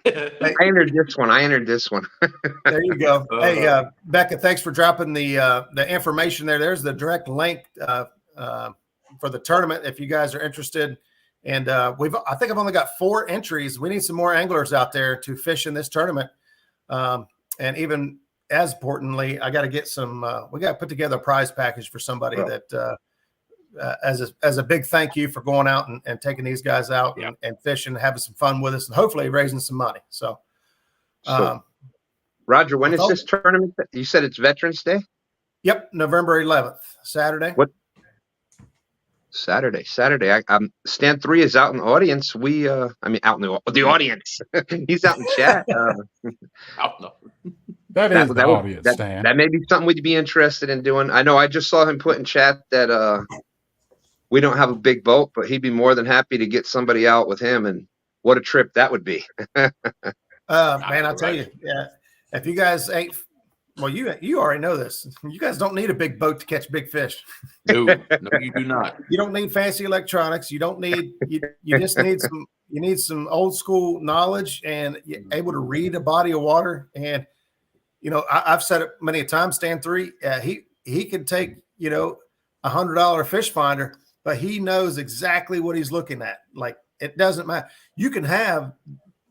it. I entered this one. There you go. Hey, Becca, thanks for dropping the information there. There's the direct link for the tournament if you guys are interested. And I think I've only got 4 entries. We need some more anglers out there to fish in this tournament. And even as importantly, I got to get we got to put together a prize package for somebody that as a big thank you for going out and taking these guys out and fishing, having some fun with us, and hopefully raising some money. So Roger, when is this tournament? You said it's Veterans Day? Yep, November 11th, Saturday. What? Saturday. Stand 3 is out in the audience. Out in the audience. He's out in chat. That is the audience, Stan. That may be something we'd be interested in doing. I know I just saw him put in chat that we don't have a big boat, but he'd be more than happy to get somebody out with him. And what a trip that would be. Man, I'll tell you, if you guys ain't, well, you already know this. You guys don't need a big boat to catch big fish. No, you do not. You don't need fancy electronics. You don't need, you just need some old school knowledge and able to read a body of water. And, I've said it many times, Stan 3, he can take, $100 fish finder, but he knows exactly what he's looking at. Like, it doesn't matter. You can have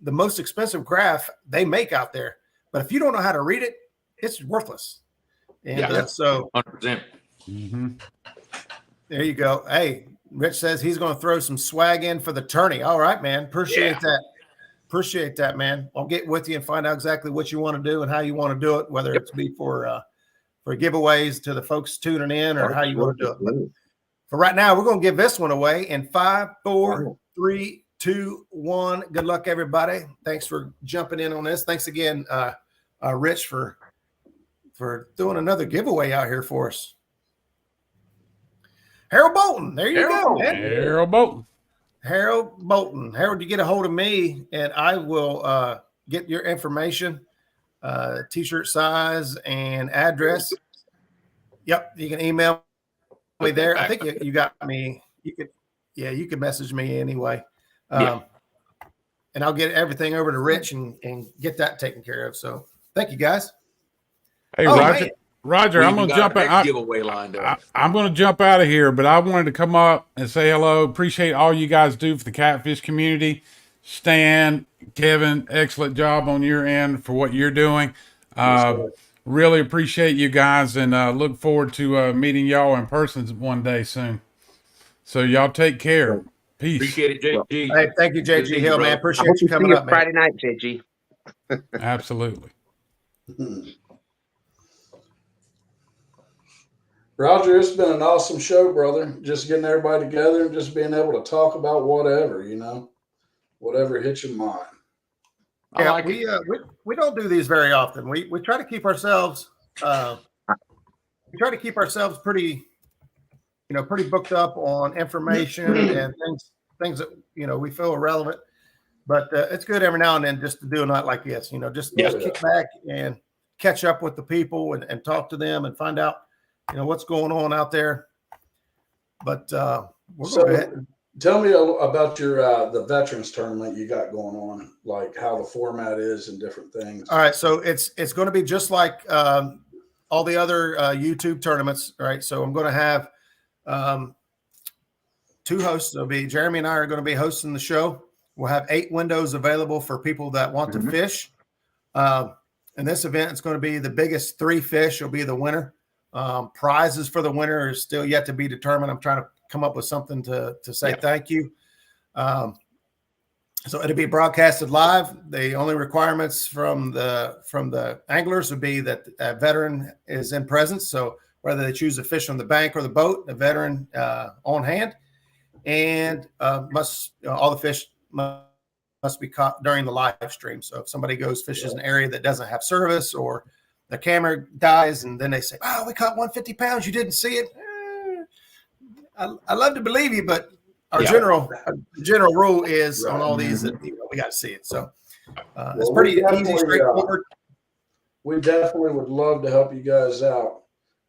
the most expensive graph they make out there, but if you don't know how to read it, it's worthless. And so 100%. There you go. Hey, Rich says he's going to throw some swag in for the tourney. All right, man. Appreciate that, man. I'll get with you and find out exactly what you want to do and how you want to do it, whether it's be for giveaways to the folks tuning in or how you want to do it. But for right now, we're going to give this one away in 5, 4, 3, 2, 1. Good luck, everybody. Thanks for jumping in on this. Thanks again, Rich, for doing another giveaway out here for us. Harold Bolton. There you go, man. Harold Bolton. Harold, you get a hold of me and I will get your information, t-shirt size and address. Yep. You can email me there. I think you got me. You can message me anyway. And I'll get everything over to Rich and get that taken care of. So thank you guys. Hey, Roger, I'm going to jump out. Giveaway lined up. I'm going to jump out of here, but I wanted to come up and say hello. Appreciate all you guys do for the catfish community. Stan, Kevin, excellent job on your end for what you're doing. Really appreciate you guys, and look forward to meeting y'all in person one day soon. So y'all take care. Peace. Appreciate it, Well, JG. Hey, thank you, Good to JG see Hill, man. brother. I Appreciate hope you to see coming you up, man. Friday night, JG. Absolutely. Roger, it's been an awesome show, brother. Just getting everybody together and just being able to talk about whatever, whatever hits your mind. I Yeah, like it. we don't do these very often. We try to keep ourselves pretty pretty booked up on information and things that we feel are relevant. But it's good every now and then just to do a night like this. Just Yeah. kick back and catch up with the people and talk to them and find out what's going on out there. But we're going to go ahead. Tell me about your the veterans tournament you got going on, like how the format is and different things. All right, so it's going to be just like all the other YouTube tournaments, right? So I'm going to have two hosts. It'll be Jeremy and I are going to be hosting the show. We'll have 8 windows available for people that want to fish. In this event, it's going to be the biggest 3 fish will be the winner. Prizes for the winner is still yet to be determined. I'm trying to come up with something to say thank you. So it'll be broadcasted live. The only requirements from the anglers would be that a veteran is in presence. So whether they choose to fish on the bank or the boat, the veteran on hand, and all the fish must be caught during the live stream. So if somebody goes fishes an area that doesn't have service or the camera dies and then they say, "Oh, we caught 150 pounds. You didn't see it." I love to believe you, but our general rule is on all these that we got to see it. So it's pretty easy, straightforward. We definitely would love to help you guys out.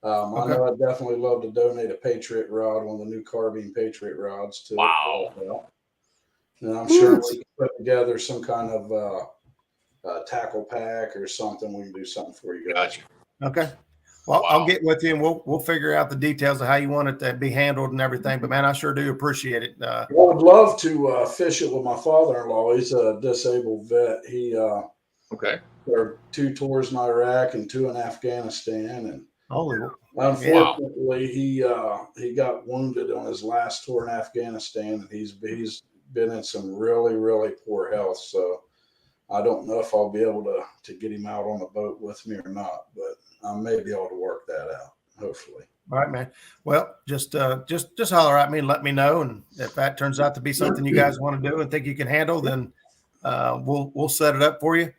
I know I'd definitely love to donate a Patriot rod, one of the new carbine Patriot rods to Wow. And I'm sure we can put together some kind of tackle pack or something. We can do something for you guys. Gotcha. Okay. Well, I'll get with you and we'll figure out the details of how you want it to be handled and everything. But man, I sure do appreciate it. I would love to fish it with my father-in-law. He's a disabled vet. He there are 2 tours in Iraq and 2 in Afghanistan, and unfortunately he got wounded on his last tour in Afghanistan, and he's been in some really, really poor health. So I don't know if I'll be able to get him out on the boat with me or not, but I may be able to work that out, hopefully. All right, man. Well, just holler at me and let me know. And if that turns out to be something you guys want to do and think you can handle, then we'll set it up for you.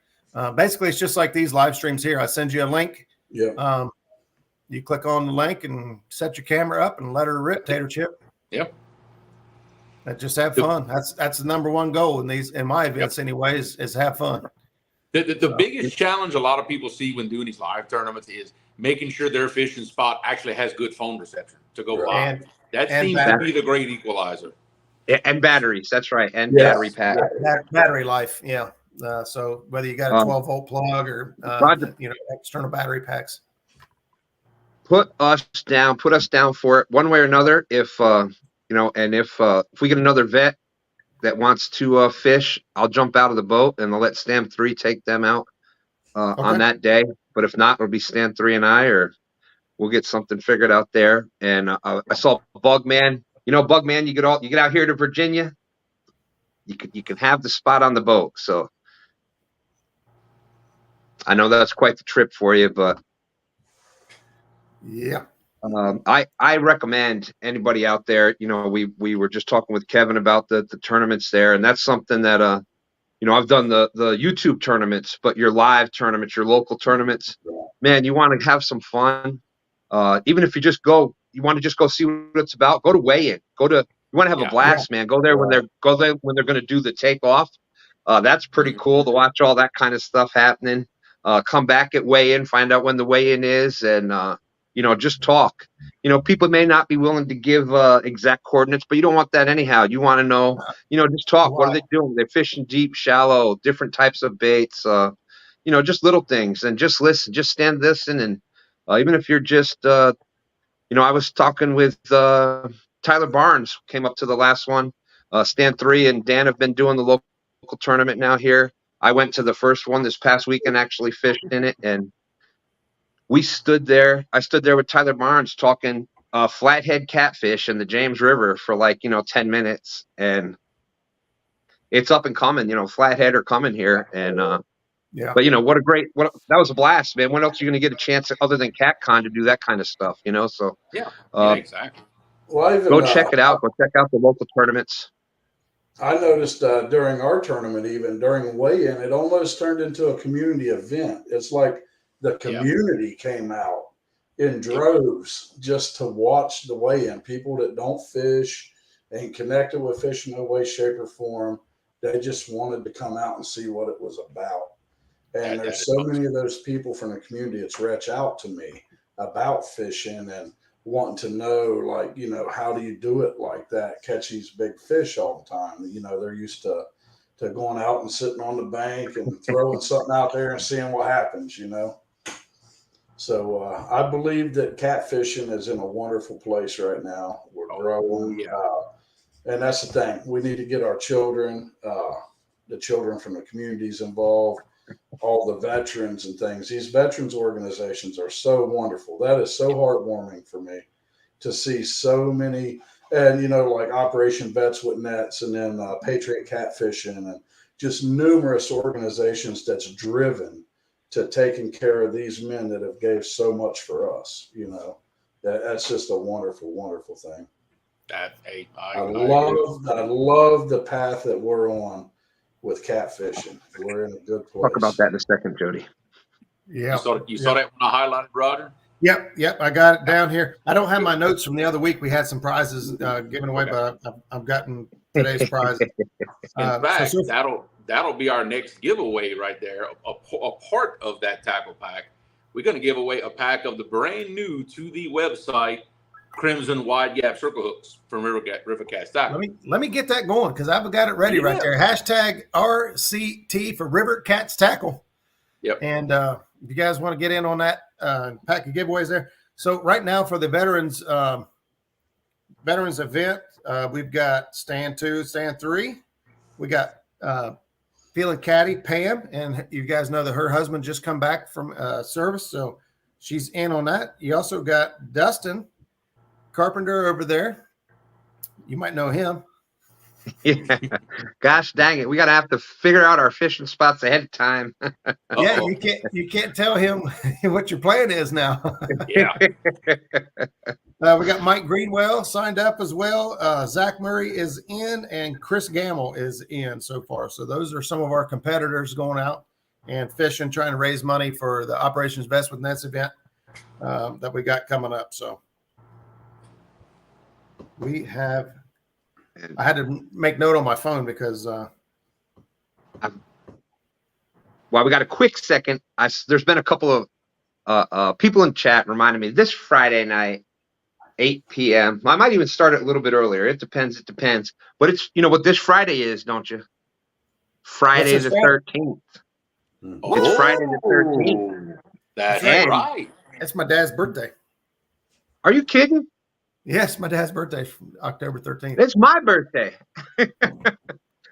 Basically, it's just like these live streams here. I send you a link. Yeah. You click on the link and set your camera up and let her rip, Tater Chip. Yep. And just have fun. That's the number one goal in my events, anyways, is have fun. The biggest challenge a lot of people see when doing these live tournaments is making sure their fishing spot actually has good phone reception to go live. That seems to be the great equalizer. And batteries, that's right, and battery pack. Battery life, yeah. So whether you got a 12-volt plug or external battery packs. Put us down for it one way or another. If if we get another vet that wants to fish, I'll jump out of the boat and I'll let Stand 3 take them out on that day. But if not, it'll be Stand 3 and I, or we'll get something figured out there. And I saw Bugman. Bugman, you get out here to Virginia, you can have the spot on the boat. So I know that's quite the trip for you, but yeah. I recommend anybody out there. We were just talking with Kevin about the tournaments there, and that's something that I've done the YouTube tournaments, but your live tournaments, your local tournaments, man, you want to have some fun. Even if you want to just go see what it's about. Go to weigh-in. You want to have a blast, man. Go there when they're going to do the takeoff. That's pretty cool to watch all that kind of stuff happening. Come back at weigh-in, find out when the weigh-in is, and just talk. People may not be willing to give exact coordinates, but you don't want that anyhow. You want to know, just talk. What are they doing? They're fishing deep, shallow, different types of baits, just little things, and just listen, just stand, listen. And even if you're just, I was talking with Tyler Barnes, came up to the last one. Stand 3 and Dan have been doing the local tournament now here. I went to the first one this past week and actually fished in it, and I stood there with Tyler Barnes talking flathead catfish in the James River for like, 10 minutes. And it's up and coming, flathead are coming here. And, Yeah. but that was a blast, man. When else are you going to get a chance other than CatCon to do that kind of stuff, So, Yeah, exactly. Well, I even go check it out. Go check out the local tournaments. I noticed during our tournament, even during weigh-in, it almost turned into a community event. It's like the community came out in droves just to watch the weigh-in. People that don't fish, ain't connected with fish in no way, shape, or form. They just wanted to come out and see what it was about. And there's so many of those people from the community that's reach out to me about fishing and wanting to know, like, how do you do it like that? Catch these big fish all the time. They're used to going out and sitting on the bank and throwing something out there and seeing what happens, So I believe that catfishing is in a wonderful place right now. We're growing. And that's the thing. We need to get our children, the children from the communities involved, all the veterans and things. These veterans organizations are so wonderful. That is so heartwarming for me to see so many, and like Operation Vets with Nets, and then Patriot Catfishing, and just numerous organizations that's driven to taking care of these men that have gave so much for us. That's just a wonderful, wonderful thing. I love the path that we're on with catfishing. We're in a good place. Talk about that in a second, Jody. Yeah. You saw that when I highlighted, Roger? Yep. I got it down here. I don't have my notes from the other week. We had some prizes given away, but I've gotten today's prize. In fact, that'll be our next giveaway right there. A part of that tackle pack. We're going to give away a pack of the brand new to the website Crimson Wide Gap Circle Hooks from River Cats Tackle. Let me get that going because I've got it ready right there. Hashtag RCT for River Cats Tackle. Yep. And if you guys want to get in on that pack of giveaways there. So right now for the veterans event, we've got stand 2, stand 3. We got Feeling Caddy, Pam, and you guys know that her husband just come back from service, so she's in on that. You also got Dustin Carpenter over there. You might know him. Yeah. Gosh dang it. We gotta have to figure out our fishing spots ahead of time. Yeah, you can't tell him what your plan is now. Yeah. We got Mike Greenwell signed up as well. Zach Murray is in, and Chris Gamble is in so far. So those are some of our competitors going out and fishing, trying to raise money for the Operations Best with Nets event that we got coming up. So we have. I had to make note on my phone because. While we got a quick second, there's been a couple of people in chat reminding me this Friday night, 8 p.m. I might even start it a little bit earlier. It depends. But it's what this Friday is, don't you? Friday the 13th. It's Friday the 13th. That's right. It's my dad's birthday. Are you kidding? Yes, my dad's birthday, October 13th. It's my birthday.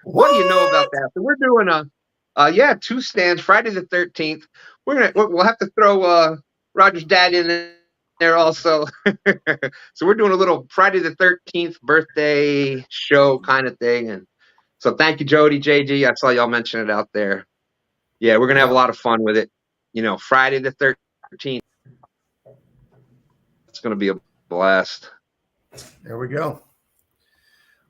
What do you know about that? So we're doing 2 stands Friday the 13th. We'll have to throw Roger's dad in there also. So we're doing a little Friday the 13th birthday show kind of thing. And so thank you, Jody, JG. I saw y'all mention it out there. Yeah, we're gonna have a lot of fun with it. Friday the 13th. It's gonna be a blast. There we go.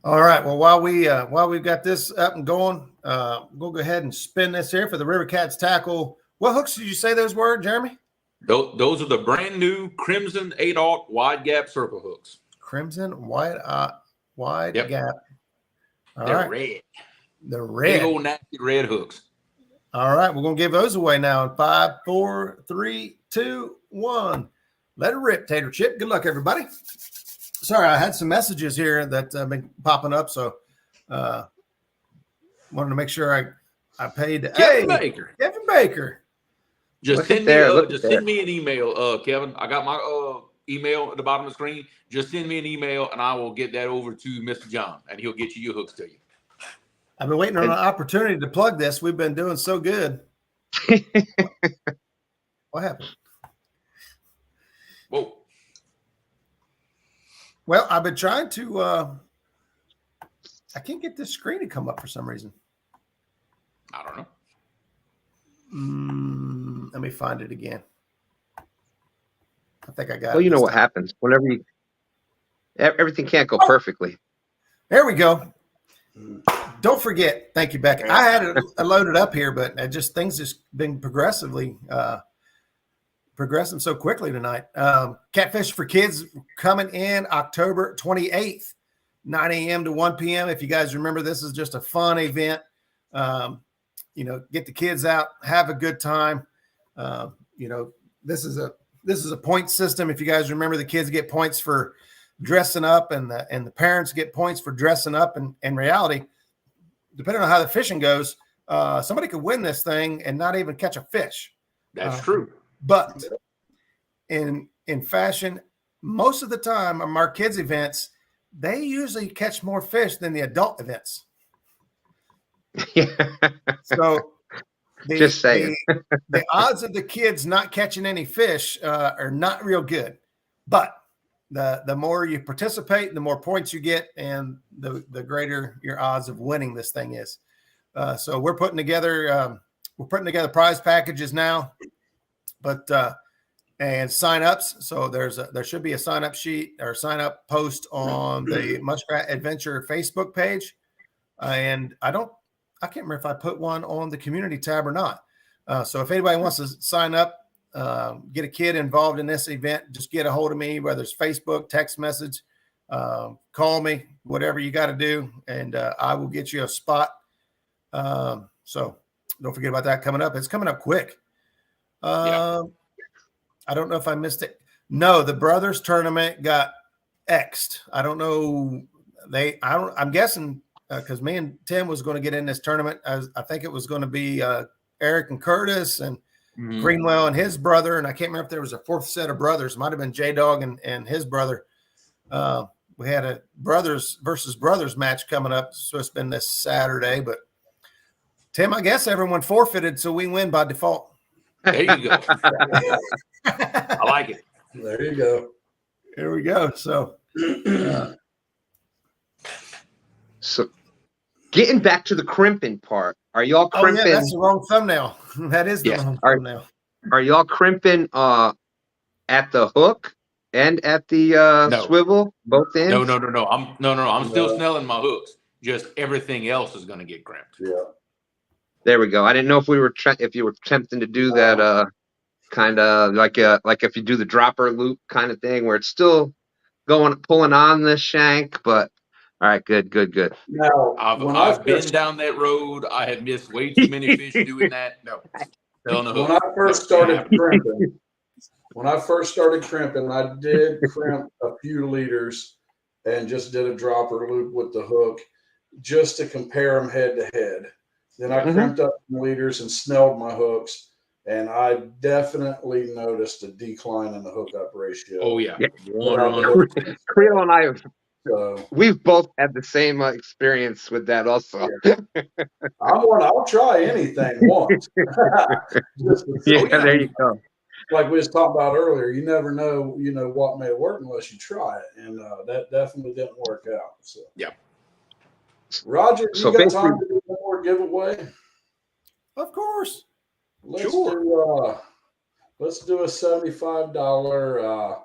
All right. Well, while we've got this up and going, we'll go ahead and spin this here for the River Cats Tackle. What hooks did you say those were, Jeremy? Those are the brand new Crimson 8/0 Wide Gap Circle Hooks. Crimson wide gap. They're red. They're red. Big old nasty red hooks. All right. We're going to give those away now in 5, 4, 3, 2, 1. Let it rip, Tater Chip. Good luck, everybody. Sorry, I had some messages here that have been popping up, so wanted to make sure I paid. Kevin Baker. Kevin Baker. Just send me an email, Kevin. I got my email at the bottom of the screen. Just send me an email, and I will get that over to Mr. John, and he'll get you your hooks to you. I've been waiting on an opportunity to plug this. We've been doing so good. What happened? Whoa. Well, I've been trying to. I can't get this screen to come up for some reason. I don't know. Let me find it again. I think I got it. Well, you know this what time. happens whenever everything can't go perfectly. There we go. Don't forget. Thank you, Becky. I had it loaded up here, but things just been progressing so quickly tonight. Catfish for Kids coming in October 28th, 9 a.m. to 1 p.m. If you guys remember, this is just a fun event. Get the kids out, have a good time. This is a point system. If you guys remember, the kids get points for dressing up, and the parents get points for dressing up. And in reality, depending on how the fishing goes, somebody could win this thing and not even catch a fish. That's true. But in fashion, most of the time on our kids' events, they usually catch more fish than the adult events. So Just saying. the odds of the kids not catching any fish are not real good. But the more you participate, the more points you get, and the greater your odds of winning this thing is. So we're putting together prize packages now, but and sign-ups. So there should be a sign-up sheet or sign-up post on the Muskrat Adventure Facebook page. And I can't remember if I put one on the community tab or not. So if anybody wants to sign up, get a kid involved in this event, just get a hold of me, whether it's Facebook, text message, call me, whatever you got to do, and I will get you a spot. So don't forget about that coming up. It's coming up quick. I don't know if I missed it. No, the brothers tournament got X'd. I don't know. I'm guessing because me and Tim was going to get in this tournament. I think it was going to be Eric and Curtis and Greenwell and his brother. And I can't remember if there was a fourth set of brothers. Might have been J-Dog and his brother. We had a brothers versus brothers match coming up. So it's been this Saturday. But Tim, I guess everyone forfeited, so we win by default. There you go. I like it. There you go. Here we go. So, So getting back to the crimping part, are y'all crimping? Oh, yeah, that's the wrong thumbnail. That is the wrong thumbnail. Are y'all crimping at the hook and at the swivel, both ends? No. I'm still snelling my hooks. Just everything else is going to get crimped. Yeah. There we go. I didn't know if you were attempting to do that kind of like if you do the dropper loop kind of thing where it's still pulling on the shank, but all right, good. Now, I've been down that road. I have missed way too many fish doing that. No. When I first started crimping, I did crimp a few leaders and just did a dropper loop with the hook just to compare them head to head. Then I crimped up some leaders and snelled my hooks, and I definitely noticed a decline in the hookup ratio. Oh, yeah. 100%. Creole and I we've both had the same experience with that also. Yeah. I'll try anything once. There you go. Like we was talking about earlier, you never know, what may work unless you try it, and that definitely didn't work out. So yeah. Roger, you got time to do one more giveaway? Of course. Let's do a $75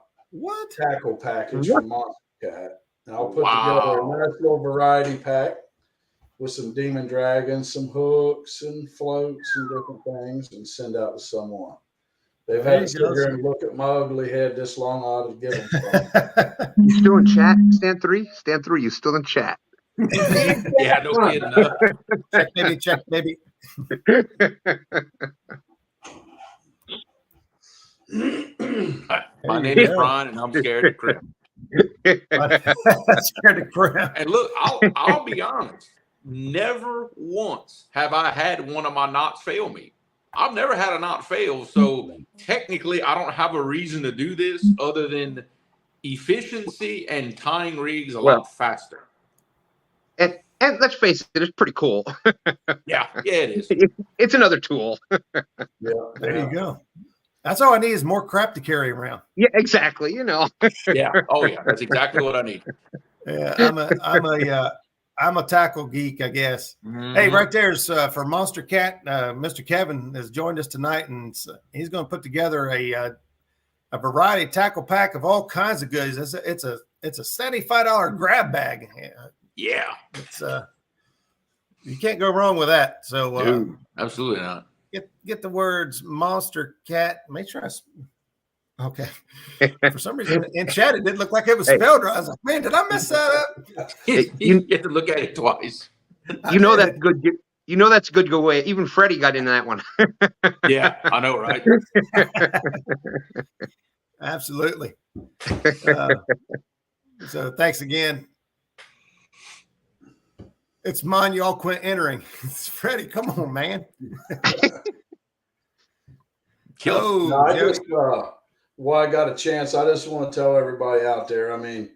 tackle package from Muskrat. And I'll put together a nice little variety pack with some Demon Dragons, some hooks and floats and different things, and send out to someone. They've had to sit here and look at my ugly head this long. I ought to give them something. You still in chat, Stand 3? Stand 3, you still in chat? Yeah, no kidding. Check, baby. My name is Brian, and I'm scared to crimp. Scared to crimp. And look, I'll be honest. Never once have I had one of my knots fail me. I've never had a knot fail, so technically I don't have a reason to do this other than efficiency and tying rigs a lot faster. And let's face it, it's pretty cool. Yeah, it is. It's another tool. There you go. That's all I need is more crap to carry around. Yeah, exactly. Yeah. Oh yeah. That's exactly what I need. Yeah, I'm a tackle geek, I guess. Mm-hmm. Hey, right there's for Monster Cat. Mr. Kevin has joined us tonight, and he's going to put together a variety tackle pack of all kinds of goodies. It's a $75 grab bag. Yeah. It's you can't go wrong with that. So Dude, absolutely not. Get the words Monster Cat. Make sure okay. For some reason in chat it didn't look like it was spelled right. I was like, man, did I mess that up? You have to look at it twice. That's good. That's good go away. Even Freddie got in that one. Yeah, I know, right? Absolutely. So thanks again. It's mine. Y'all quit entering. It's Freddie. Come on, man. While I got a chance, I just want to tell everybody out there. I mean,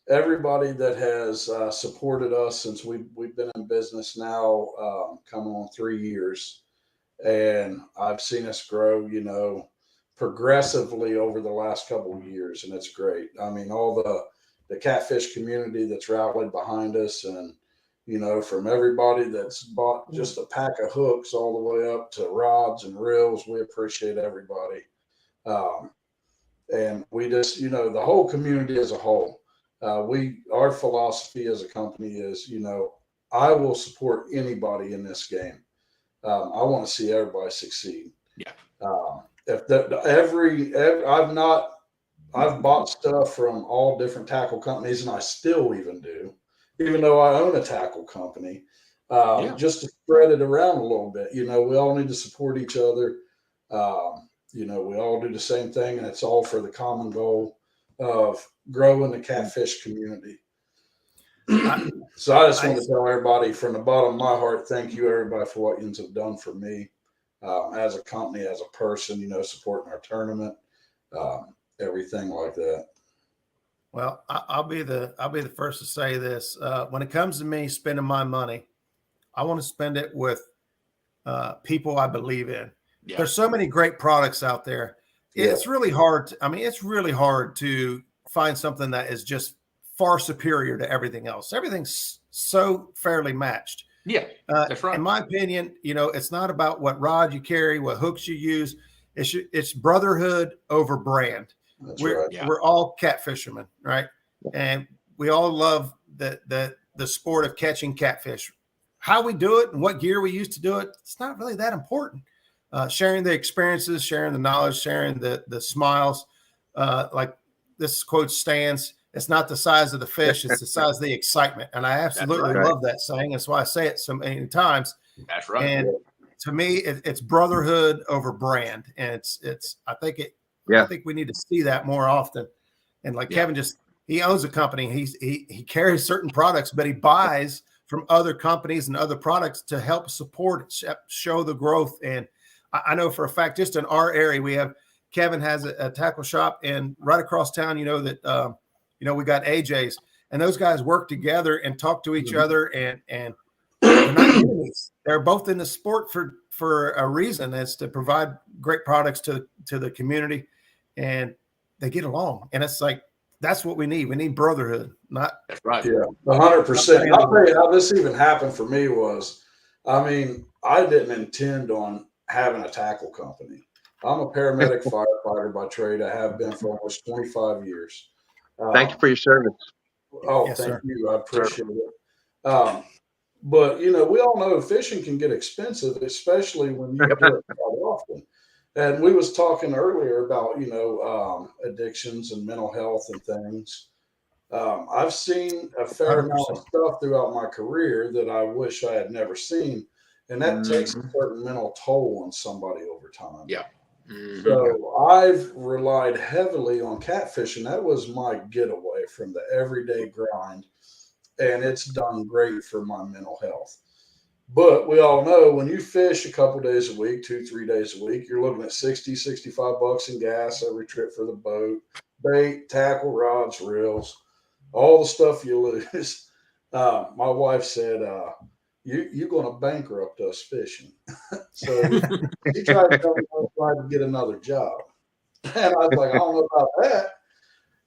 everybody that has supported us since we've been in business now, coming on 3 years, and I've seen us grow, progressively over the last couple of years, and it's great. I mean, all the catfish community that's rallied behind us, and from everybody that's bought just a pack of hooks all the way up to rods and reels, we appreciate everybody. And we just, the whole community as a whole, our philosophy as a company is, I will support anybody in this game. I want to see everybody succeed. Yeah. I've bought stuff from all different tackle companies, and I still even do, even though I own a tackle company, just to spread it around a little bit. We all need to support each other. We all do the same thing, and it's all for the common goal of growing the catfish community. So I just want to tell everybody from the bottom of my heart, thank you everybody for what you have done for me, as a company, as a person, supporting our tournament, everything like that. Well, I'll be the first to say this. When it comes to me spending my money, I want to spend it with people I believe in. Yeah. There's so many great products out there. It's really hard. It's really hard to find something that is just far superior to everything else. Everything's so fairly matched. Yeah, that's right. In my opinion, it's not about what rod you carry, what hooks you use. It's brotherhood over brand. We're all cat fishermen, right? And we all love the sport of catching catfish. How we do it and what gear we use to do it, it's not really that important. Sharing the experiences, sharing the knowledge, sharing the smiles. Like this quote stands, it's not the size of the fish, it's the size of the excitement. And I absolutely love that saying. That's why I say it so many times. That's right. And to me, it's brotherhood over brand. And I think we need to see that more often. And like Kevin he owns a company. He carries certain products, but he buys from other companies and other products to help support it, show the growth. And I know for a fact, just in our area, Kevin has a tackle shop, and right across town, we got AJ's, and those guys work together and talk to each other, and they're not enemies. They're both in the sport for a reason. It's to provide great products to the community, and they get along. And it's like, that's what we need. We need brotherhood. That's right. Yeah, 100%. I'll tell you how this even happened for me was, I didn't intend on having a tackle company. I'm a paramedic firefighter by trade. I have been for almost 25 years. Thank you for your service. Oh, yes, thank you. I appreciate it. But, we all know fishing can get expensive, especially when you do it quite often. And we was talking earlier about, addictions and mental health and things. I've seen a fair 100%. Amount of stuff throughout my career that I wish I had never seen. And that takes a certain mental toll on somebody over time. Yeah. So I've relied heavily on catfishing. That was my getaway from the everyday grind. And it's done great for my mental health. But we all know when you fish a couple days a week, 2-3 days a week, you're looking at $60-65 in gas every trip for the boat, bait, tackle, rods, reels, all the stuff you lose. My wife said, you're going to bankrupt us fishing. So she tried to tell me to get another job. And I was like, I don't know about that.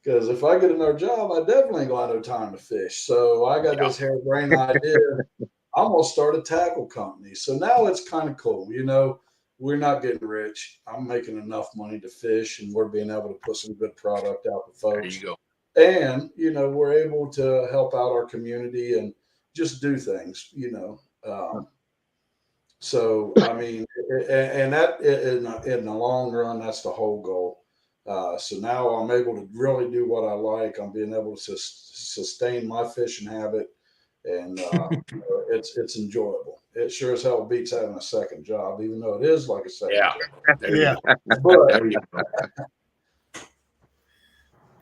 Because if I get another job, I definitely ain't going to have no time to fish. So I got this harebrained idea. I'm going to start a tackle company. So now it's kind of cool. You know, we're not getting rich. I'm making enough money to fish, and we're being able to put some good product out to folks. There you go. And, you know, we're able to help out our community and just do things, you know. So, I mean, and that in the long run, that's the whole goal. So now I'm able to really do what I like. I'm being able to sustain my fishing habit, and it's enjoyable. It sure as hell beats having a second job, even though it is like a second job. Yeah. But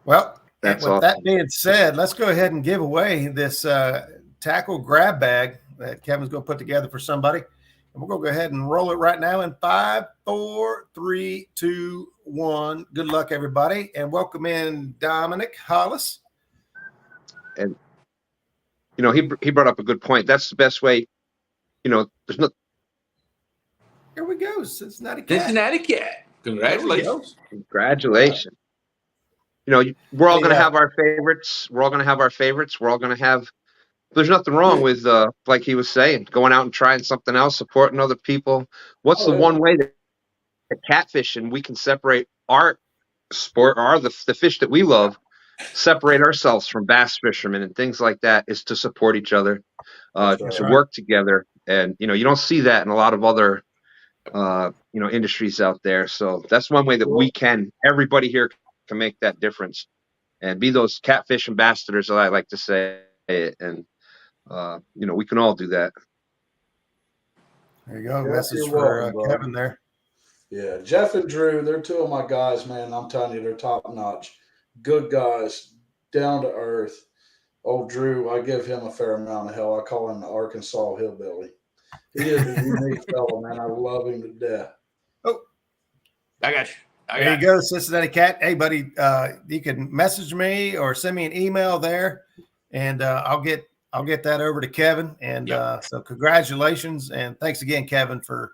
Well, That's with awesome. that being said, let's go ahead and give away this tackle grab bag that Kevin's going to put together for somebody. And we're going to go ahead and roll it right now in 5, 4, 3, 2, 1. Good luck, everybody. And welcome in Dominic Hollis. And, you know, he brought up a good point. That's the best way. You know, there's no. Here we go. Cincinnati Cat. Cincinnati Cat. Congratulations. Congratulations. You know, we're all going to have our favorites. We're all going to have our favorites. We're all going to have. There's nothing wrong with, like he was saying, going out and trying something else, supporting other people. What's the one way that catfishing we can separate our sport or the fish that we love, separate ourselves from bass fishermen and things like that, is to support each other, to work together. And, you know, you don't see that in a lot of other, you know, industries out there. So that's one way that we can, everybody here can make that difference and be those catfish ambassadors that I like to say. And, you know, we can all do that. There you go. Message for Kevin there. Yeah, Jeff and Drew, they're two of my guys, man. I'm telling you, they're top notch. Good guys, down to earth. Old Drew, I give him a fair amount of hell. I call him the Arkansas hillbilly. He is a unique fellow, man. I love him to death. Oh, I got you. There you go, Cincinnati Cat. Hey, buddy, you can message me or send me an email there, and I'll get that over to Kevin. And so congratulations, and thanks again, Kevin, for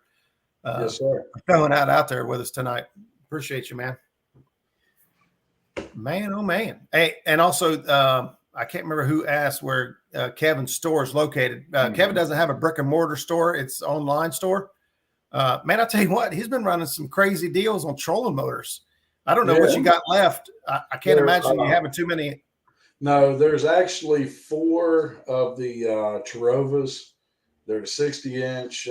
yes, sir, throwing out there with us tonight. Appreciate you, man. Man, oh man. Hey, and also I can't remember who asked where Kevin's store is located. Kevin doesn't have a brick and mortar store; it's an online store. Man, I'll tell you what, he's been running some crazy deals on trolling motors. I don't know what you got left. I can't imagine you having too many. No, there's actually 4 of the Tarovas. They're the 60-inch,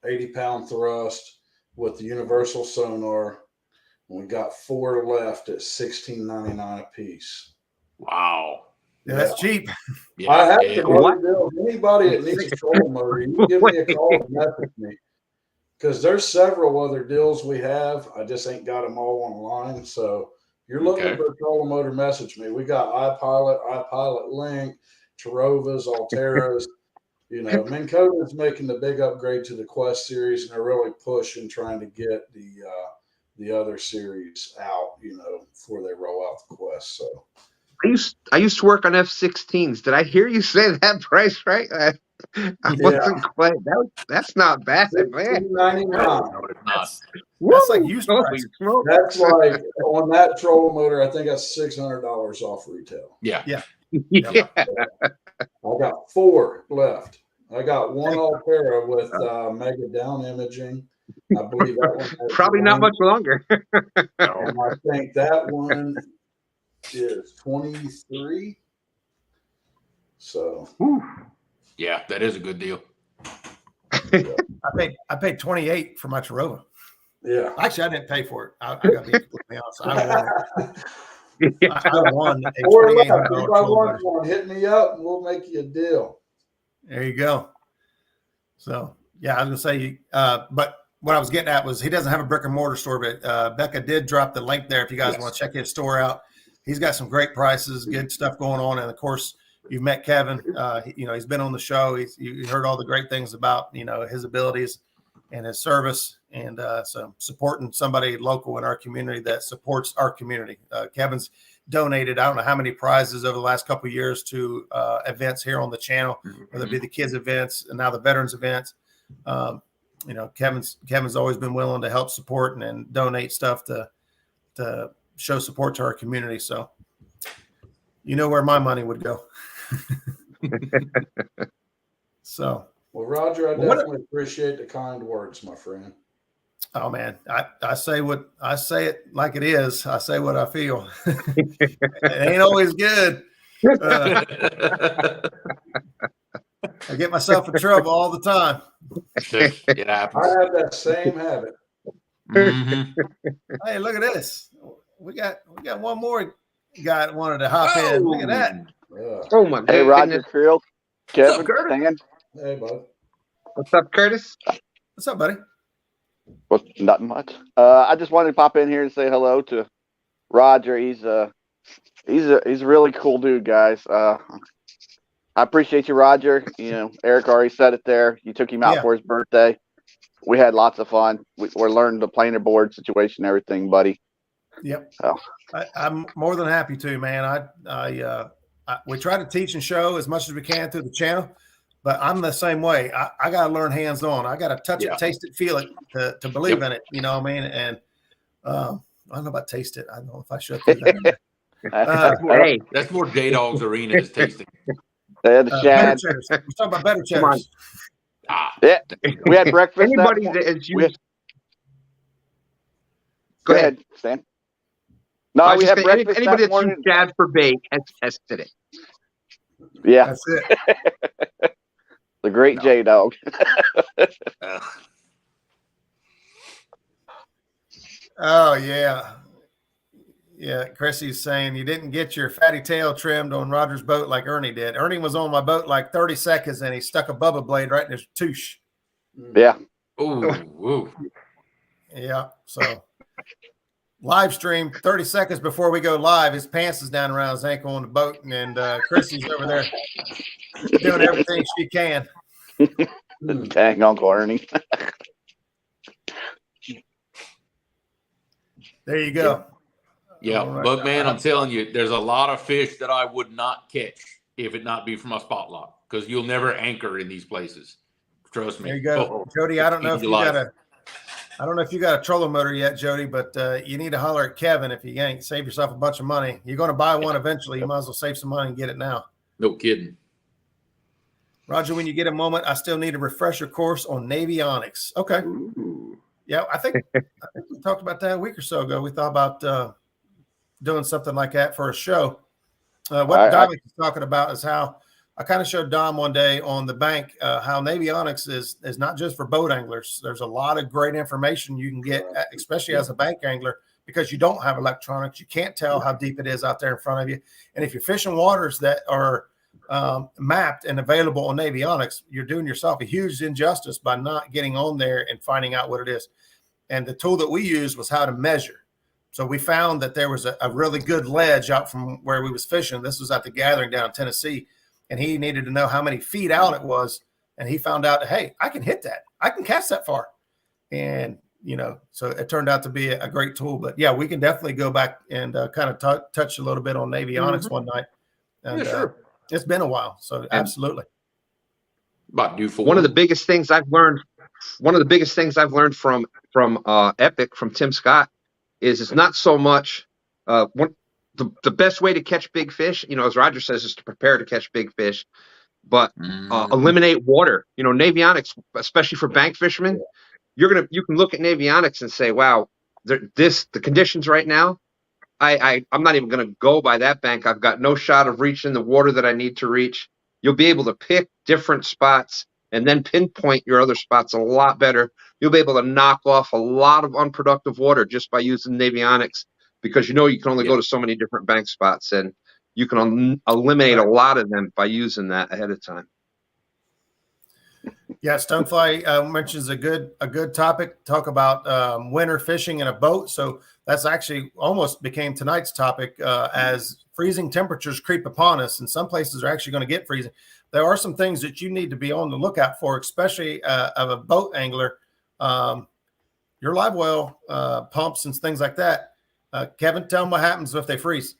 80-pound thrust with the universal sonar. And we got 4 left at $16.99 a piece. Wow. Yeah, that's cheap. Yeah, I have to deal. Anybody that needs a trolling motor, you can give me a call and message me. Because there's several other deals we have. I just ain't got them all online. So if you're looking for a trolling motor, message me. We got iPilot Link, Tarovas, Alteras. You know, Minn Kota is making the big upgrade to the Quest series, and they're really pushing trying to get the other series out, you know, before they roll out the Quest. So I used to work on F-16s. Did I hear you say that price right? I wasn't quite. That's not bad, man. That's like used price. That's like on that trolling motor. I think that's $600 off retail. Yeah. I got 4 left. I got 1 Altera with mega down imaging. I believe that one probably not much longer. And I think that one is 23. So yeah, that is a good deal. I paid 28 for my Tarova. Yeah. Actually, I didn't pay for it. I got to be completely honest. I won a $28 hit me up and we'll make you a deal. There you go. So yeah, I was gonna say, but what I was getting at was he doesn't have a brick and mortar store, but Becca did drop the link there if you guys want to check his store out. He's got some great prices, good stuff going on, and of course, you've met Kevin. You know, he's been on the show. You heard all the great things about, you know, his abilities and his service, and so supporting somebody local in our community that supports our community. Kevin's donated, I don't know how many prizes over the last couple of years to events here on the channel, whether it be the kids events and now the veterans events. You know, Kevin's always been willing to help support and donate stuff to to show support to our community. So, you know where my money would go. So, well, Roger, I definitely appreciate the kind words, my friend. oh man, I say it like it is. I say what I feel. It ain't always good. I get myself in trouble all the time. It happens. I have that same habit. Mhm. Hey, look at this. We got one more guy that wanted to hop in. Look at that. Yeah. Oh my Hey, goodness. Roger, Creole, Kevin, Curtis? Stan. Hey, bud. What's up, Curtis? What's up, buddy? Well, not much. I just wanted to pop in here and say hello to Roger. He's a really cool dude, guys. I appreciate you, Roger. You know, Eric already said it there. You took him out for his birthday. We had lots of fun. We're learning the planer board situation, everything, buddy. Yep. Oh. I'm more than happy to, man. We try to teach and show as much as we can through the channel, but I'm the same way. I got to learn hands on. I got to touch it, taste it, feel it to believe in it. You know what I mean? And I don't know about taste it. I don't know if I should. Hey, That's more J-Dog's arena is tasting. The Shad. We're talking about better come on. cheddars. Yeah, we had breakfast. Anybody that is We had- used. Go ahead. Stan. No, we had breakfast anybody that that's morning. used Chad for bait has tested it. Yeah, That's it. the great J-Dog. Oh yeah. Yeah, Chrissy's saying you didn't get your fatty tail trimmed on Roger's boat like Ernie did. Ernie was on my boat like 30 seconds and he stuck a bubba blade right in his touche. Yeah. Ooh. Yeah. So live stream 30 seconds before we go live, his pants is down around his ankle on the boat, and Chrissy's over there doing everything she can. Dang, Uncle Ernie. There you go. Yeah, All right. but man, I'm telling you, there's a lot of fish that I would not catch if it not be for my spot lock, because you'll never anchor in these places. Trust me. There you go, Jody. I don't know if you got a trolling motor yet, Jody, but you need to holler at Kevin if you ain't. Save yourself a bunch of money. You're going to buy one eventually. You might as well save some money and get it now. No kidding. Roger, when you get a moment, I still need a refresher course on Navionics. Okay. Yeah, I think we talked about that a week or so ago. We thought about doing something like that for a show. What Dominic is talking about is how I kind of showed Dom one day on the bank how Navionics is not just for boat anglers. There's a lot of great information you can get, especially as a bank angler, because you don't have electronics. You can't tell how deep it is out there in front of you. And if you're fishing waters that are mapped and available on Navionics, you're doing yourself a huge injustice by not getting on there and finding out what it is. And the tool that we used was how to measure. So we found that there was a really good ledge out from where we was fishing. This was at the gathering down in Tennessee, and he needed to know how many feet out it was. And he found out, hey, I can hit that. I can cast that far. And, so it turned out to be a great tool. But yeah, we can definitely go back and kind of touch a little bit on Navionics one night. And, sure. It's been a while. So absolutely. About due for One of the biggest things I've learned from Epic, from Tim Scott, is it's not so much the best way to catch big fish, as Roger says, is to prepare to catch big fish, but eliminate water. Navionics, especially for bank fishermen, you can look at Navionics and say, wow, the conditions right now, I'm not even going to go by that bank. I've got no shot of reaching the water that I need to reach. You'll be able to pick different spots and then pinpoint your other spots a lot better. You'll be able to knock off a lot of unproductive water just by using Navionics, because you can only go to so many different bank spots, and you can eliminate a lot of them by using that ahead of time. Yeah, Stonefly mentions a good topic. Talk about winter fishing in a boat. So that's actually almost became tonight's topic as freezing temperatures creep upon us, and some places are actually going to get freezing. There are some things that you need to be on the lookout for, especially of a boat angler. Your live well pumps and things like that. Kevin, tell them what happens if they freeze.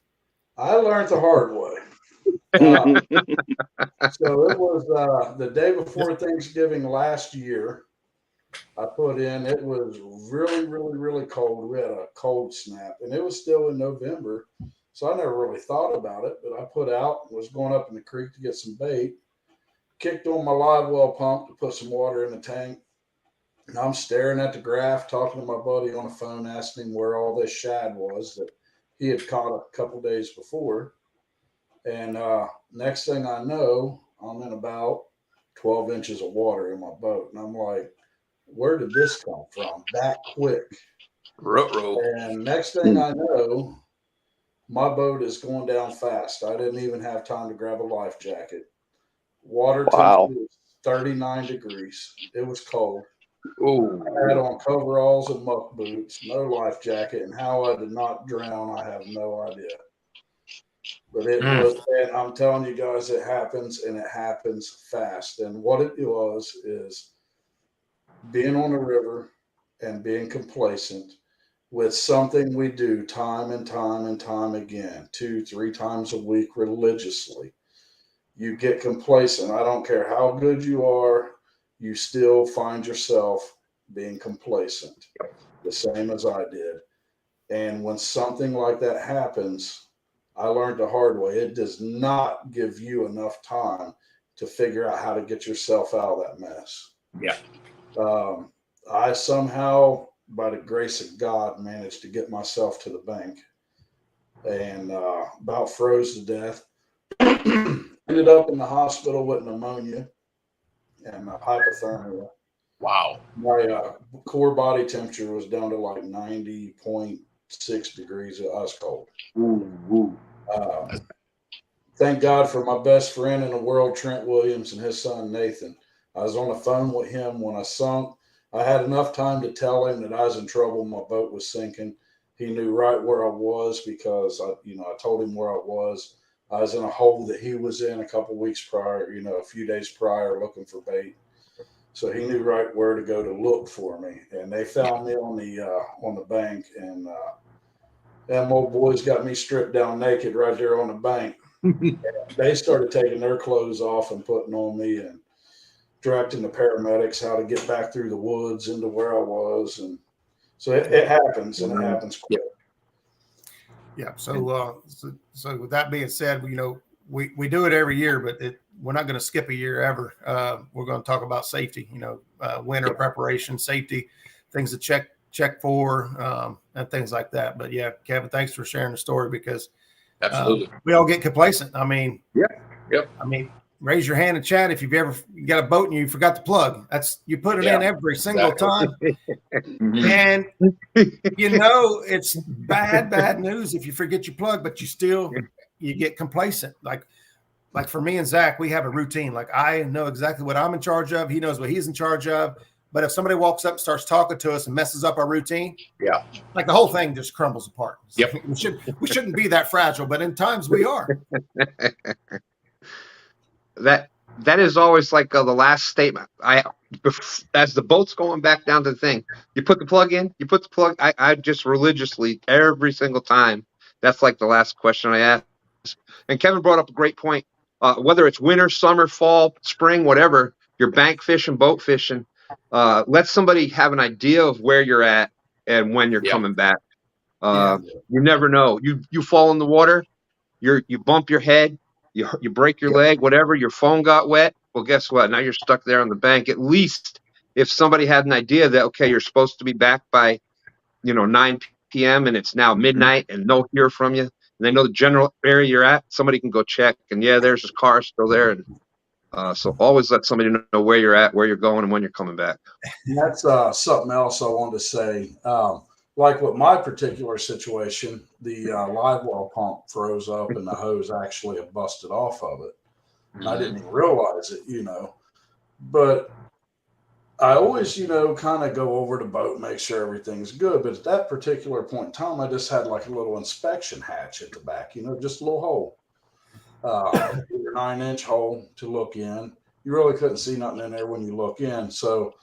I learned the hard way. So it was the day before Thanksgiving last year. I put in, it was really, really, really cold. We had a cold snap, and it was still in November. So I never really thought about it, but I put out, was going up in the creek to get some bait, kicked on my live well pump to put some water in the tank. And I'm staring at the graph, talking to my buddy on the phone, asking him where all this shad was that he had caught a couple days before. And next thing I know, I'm in about 12 inches of water in my boat. And I'm like, where did this come from that quick? Ruh-roh. And next thing I know, my boat is going down fast. I didn't even have time to grab a life jacket. Water temperature was 39 degrees. It was cold. Ooh. I had on coveralls and muck boots, no life jacket, and how I did not drown, I have no idea. But it was, and I'm telling you guys, it happens, and it happens fast. And what it was is being on the river and being complacent with something we do time and time and time again, 2-3 times a week religiously. You get complacent. I don't care how good you are, you still find yourself being complacent, the same as I did. And when something like that happens, I learned the hard way. It does not give you enough time to figure out how to get yourself out of that mess. Yeah. I somehow, by the grace of God, managed to get myself to the bank and about froze to death. Ended up in the hospital with pneumonia and hypothermia. Wow. My core body temperature was down to like 90.6 degrees of ice cold. Thank God for my best friend in the world, Trent Williams, and his son, Nathan. I was on the phone with him when I sunk. I had enough time to tell him that I was in trouble. My boat was sinking. He knew right where I was because I told him where I was. I was in a hole that he was in a couple weeks prior, a few days prior, looking for bait. So he knew right where to go to look for me. And they found me on the bank, and them old boys got me stripped down naked right there on the bank. They started taking their clothes off and putting on me and directing the paramedics how to get back through the woods into where I was. And so it happens, and it happens quick. Yeah. So with that being said, we do it every year, but we're not going to skip a year ever. We're going to talk about safety, winter preparation, safety, things to check for, and things like that. But yeah, Kevin, thanks for sharing the story because absolutely we all get complacent. I mean, Yep. I mean, raise your hand in chat if you've ever got a boat and you forgot the plug. You put it in every single time. And it's bad news if you forget your plug, but you get complacent. Like for me and Zach, we have a routine. Like I know exactly what I'm in charge of. He knows what he's in charge of. But if somebody walks up and starts talking to us and messes up our routine, like the whole thing just crumbles apart. Yep. We shouldn't be that fragile, but in times we are. That is always like the last statement. As the boat's going back down to the thing, you put the plug in, I just religiously every single time. That's like the last question I ask. And Kevin brought up a great point. Whether it's winter, summer, fall, spring, whatever, you're bank fishing, boat fishing. Let somebody have an idea of where you're at and when you're coming back. You never know. You fall in the water, you bump your head, you break your leg, whatever, your phone got wet. Well, guess what? Now you're stuck there on the bank. At least if somebody had an idea that, okay, you're supposed to be back by, 9 p.m. and it's now midnight and no hear from you, and they know the general area you're at, somebody can go check. And there's his car still there. And so always let somebody know where you're at, where you're going, and when you're coming back. That's something else I wanted to say. Like with my particular situation, the live well pump froze up and the hose actually busted off of it. I didn't even realize it, but I always, kind of go over the boat, make sure everything's good. But at that particular point in time, I just had like a little inspection hatch at the back, just a little hole, a 9-inch hole to look in. You really couldn't see nothing in there when you look in. So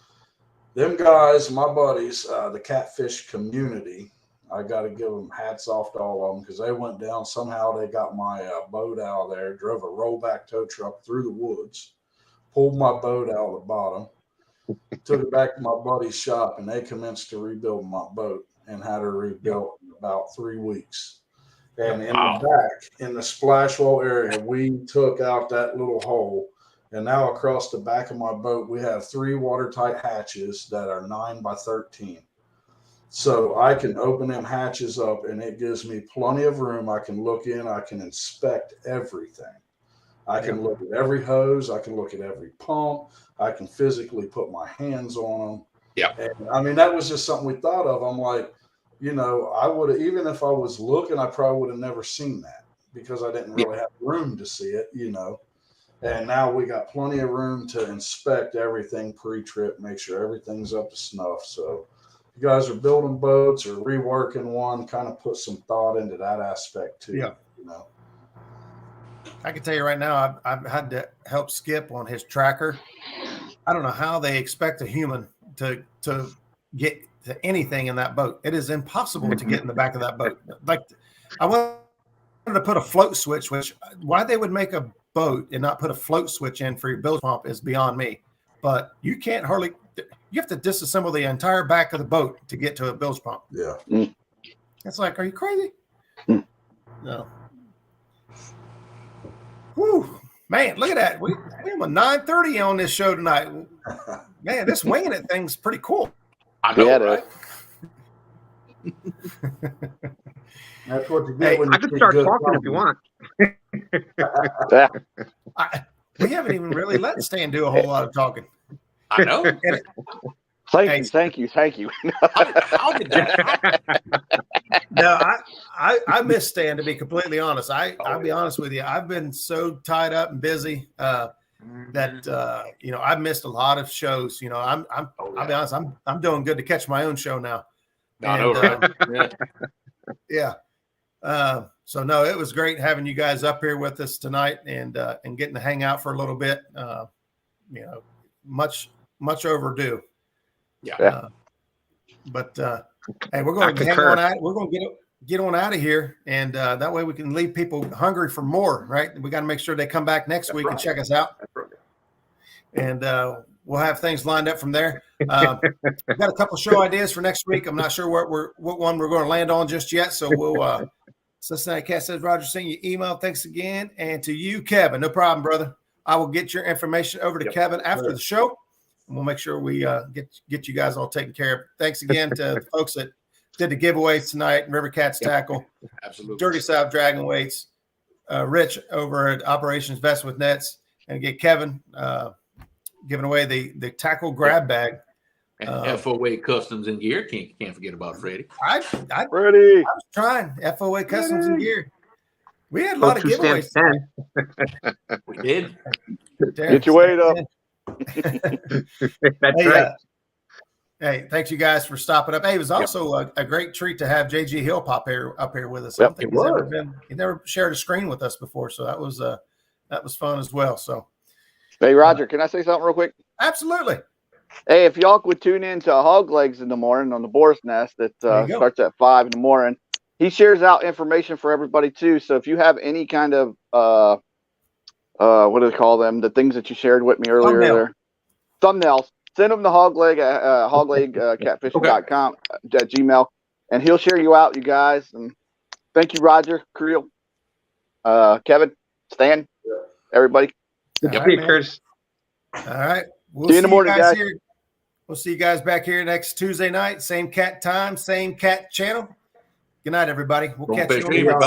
them guys, my buddies, the catfish community, I got to give them hats off to all of them because they went down. Somehow they got my boat out of there, drove a rollback tow truck through the woods, pulled my boat out of the bottom, Took it back to my buddy's shop, and they commenced to rebuild my boat and had her rebuilt in about 3 weeks. And in the back, in the splash wall area, we took out that little hole. And now across the back of my boat, we have 3 watertight hatches that are 9 by 13. So I can open them hatches up, and it gives me plenty of room. I can look in. I can inspect everything. I can look at every hose. I can look at every pump. I can physically put my hands on them. Yeah. And I mean, that was just something we thought of. I'm like, you know, I would have, even if I was looking, I probably would have never seen that because I didn't really have room to see it, you know. And now we got plenty of room to inspect everything pre-trip, make sure everything's up to snuff. So you guys are building boats or reworking one, kind of put some thought into that aspect too. Yeah. You know. I can tell you right now, I've had to help Skip on his tracker. I don't know how they expect a human to get to anything in that boat. It is impossible to get in the back of that boat. Like, I wanted to put a float switch, which why they would make a boat and not put a float switch in for your bilge pump is beyond me. But you can't hardly, you have to disassemble the entire back of the boat to get to a bilge pump. Yeah. It's like, are you crazy? No. Whew. Man, look at that. We're 9:30 on this show tonight. Man, this winging it thing's pretty cool. I know, Yeah, right? That's what you get when I you can get start good talking if you want. We haven't even really let Stan do a whole lot of talking. I know. Thank you. How did that happen? No, I miss Stan, to be completely honest. I'll be honest with you. I've been so tied up and busy that you know, I've missed a lot of shows. You know, I'll be honest, I'm doing good to catch my own show now. I know, right? Yeah. So no, it was great having you guys up here with us tonight and getting to hang out for a little bit. You know, much overdue. Yeah. But hey, we're going to hang on out. We're going to get on out of here, and that way we can leave people hungry for more. Right? We got to make sure they come back next week and check us out, and we'll have things lined up from there. We've got a couple show ideas for next week. I'm not sure what one we're going to land on just yet. So we'll. Cincinnati Cat says, Roger, send you email. Thanks again, and to you, Kevin. No problem, brother. I will get your information over to Kevin after the show. We'll make sure we get you guys all taken care of. Thanks again to the folks that did the giveaways tonight, River Cats Tackle, Absolutely. Dirty South Dragon Weights, Rich over at Operations Vest with Nets, and get Kevin giving away the tackle grab bag. And FOA Customs and Gear. Can't forget about Freddie. Freddie. I was trying FOA Customs and Gear. We had a lot of giveaways. We did. Get your weight up. That's right. Hey, thanks you guys for stopping up. Hey, it was also a great treat to have JG Hill up here with us. I don't think he never shared a screen with us before, so that was fun as well. So, hey, Roger, can I say something real quick? Absolutely. Hey, if y'all would tune in to Hog Legs in the morning on the Boar's Nest that starts at 5 in the morning, he shares out information for everybody too. So if you have any kind of what do they call them? The things that you shared with me earlier there. Thumbnails. Send them to hogleg catfishing.com at Gmail, and he'll share you out, you guys. And thank you, Roger, Creole, Kevin, Stan, everybody. All right. We'll see you in the morning, guys. We'll see you guys back here next Tuesday night. Same cat time, same cat channel. Good night, everybody. We'll catch you on the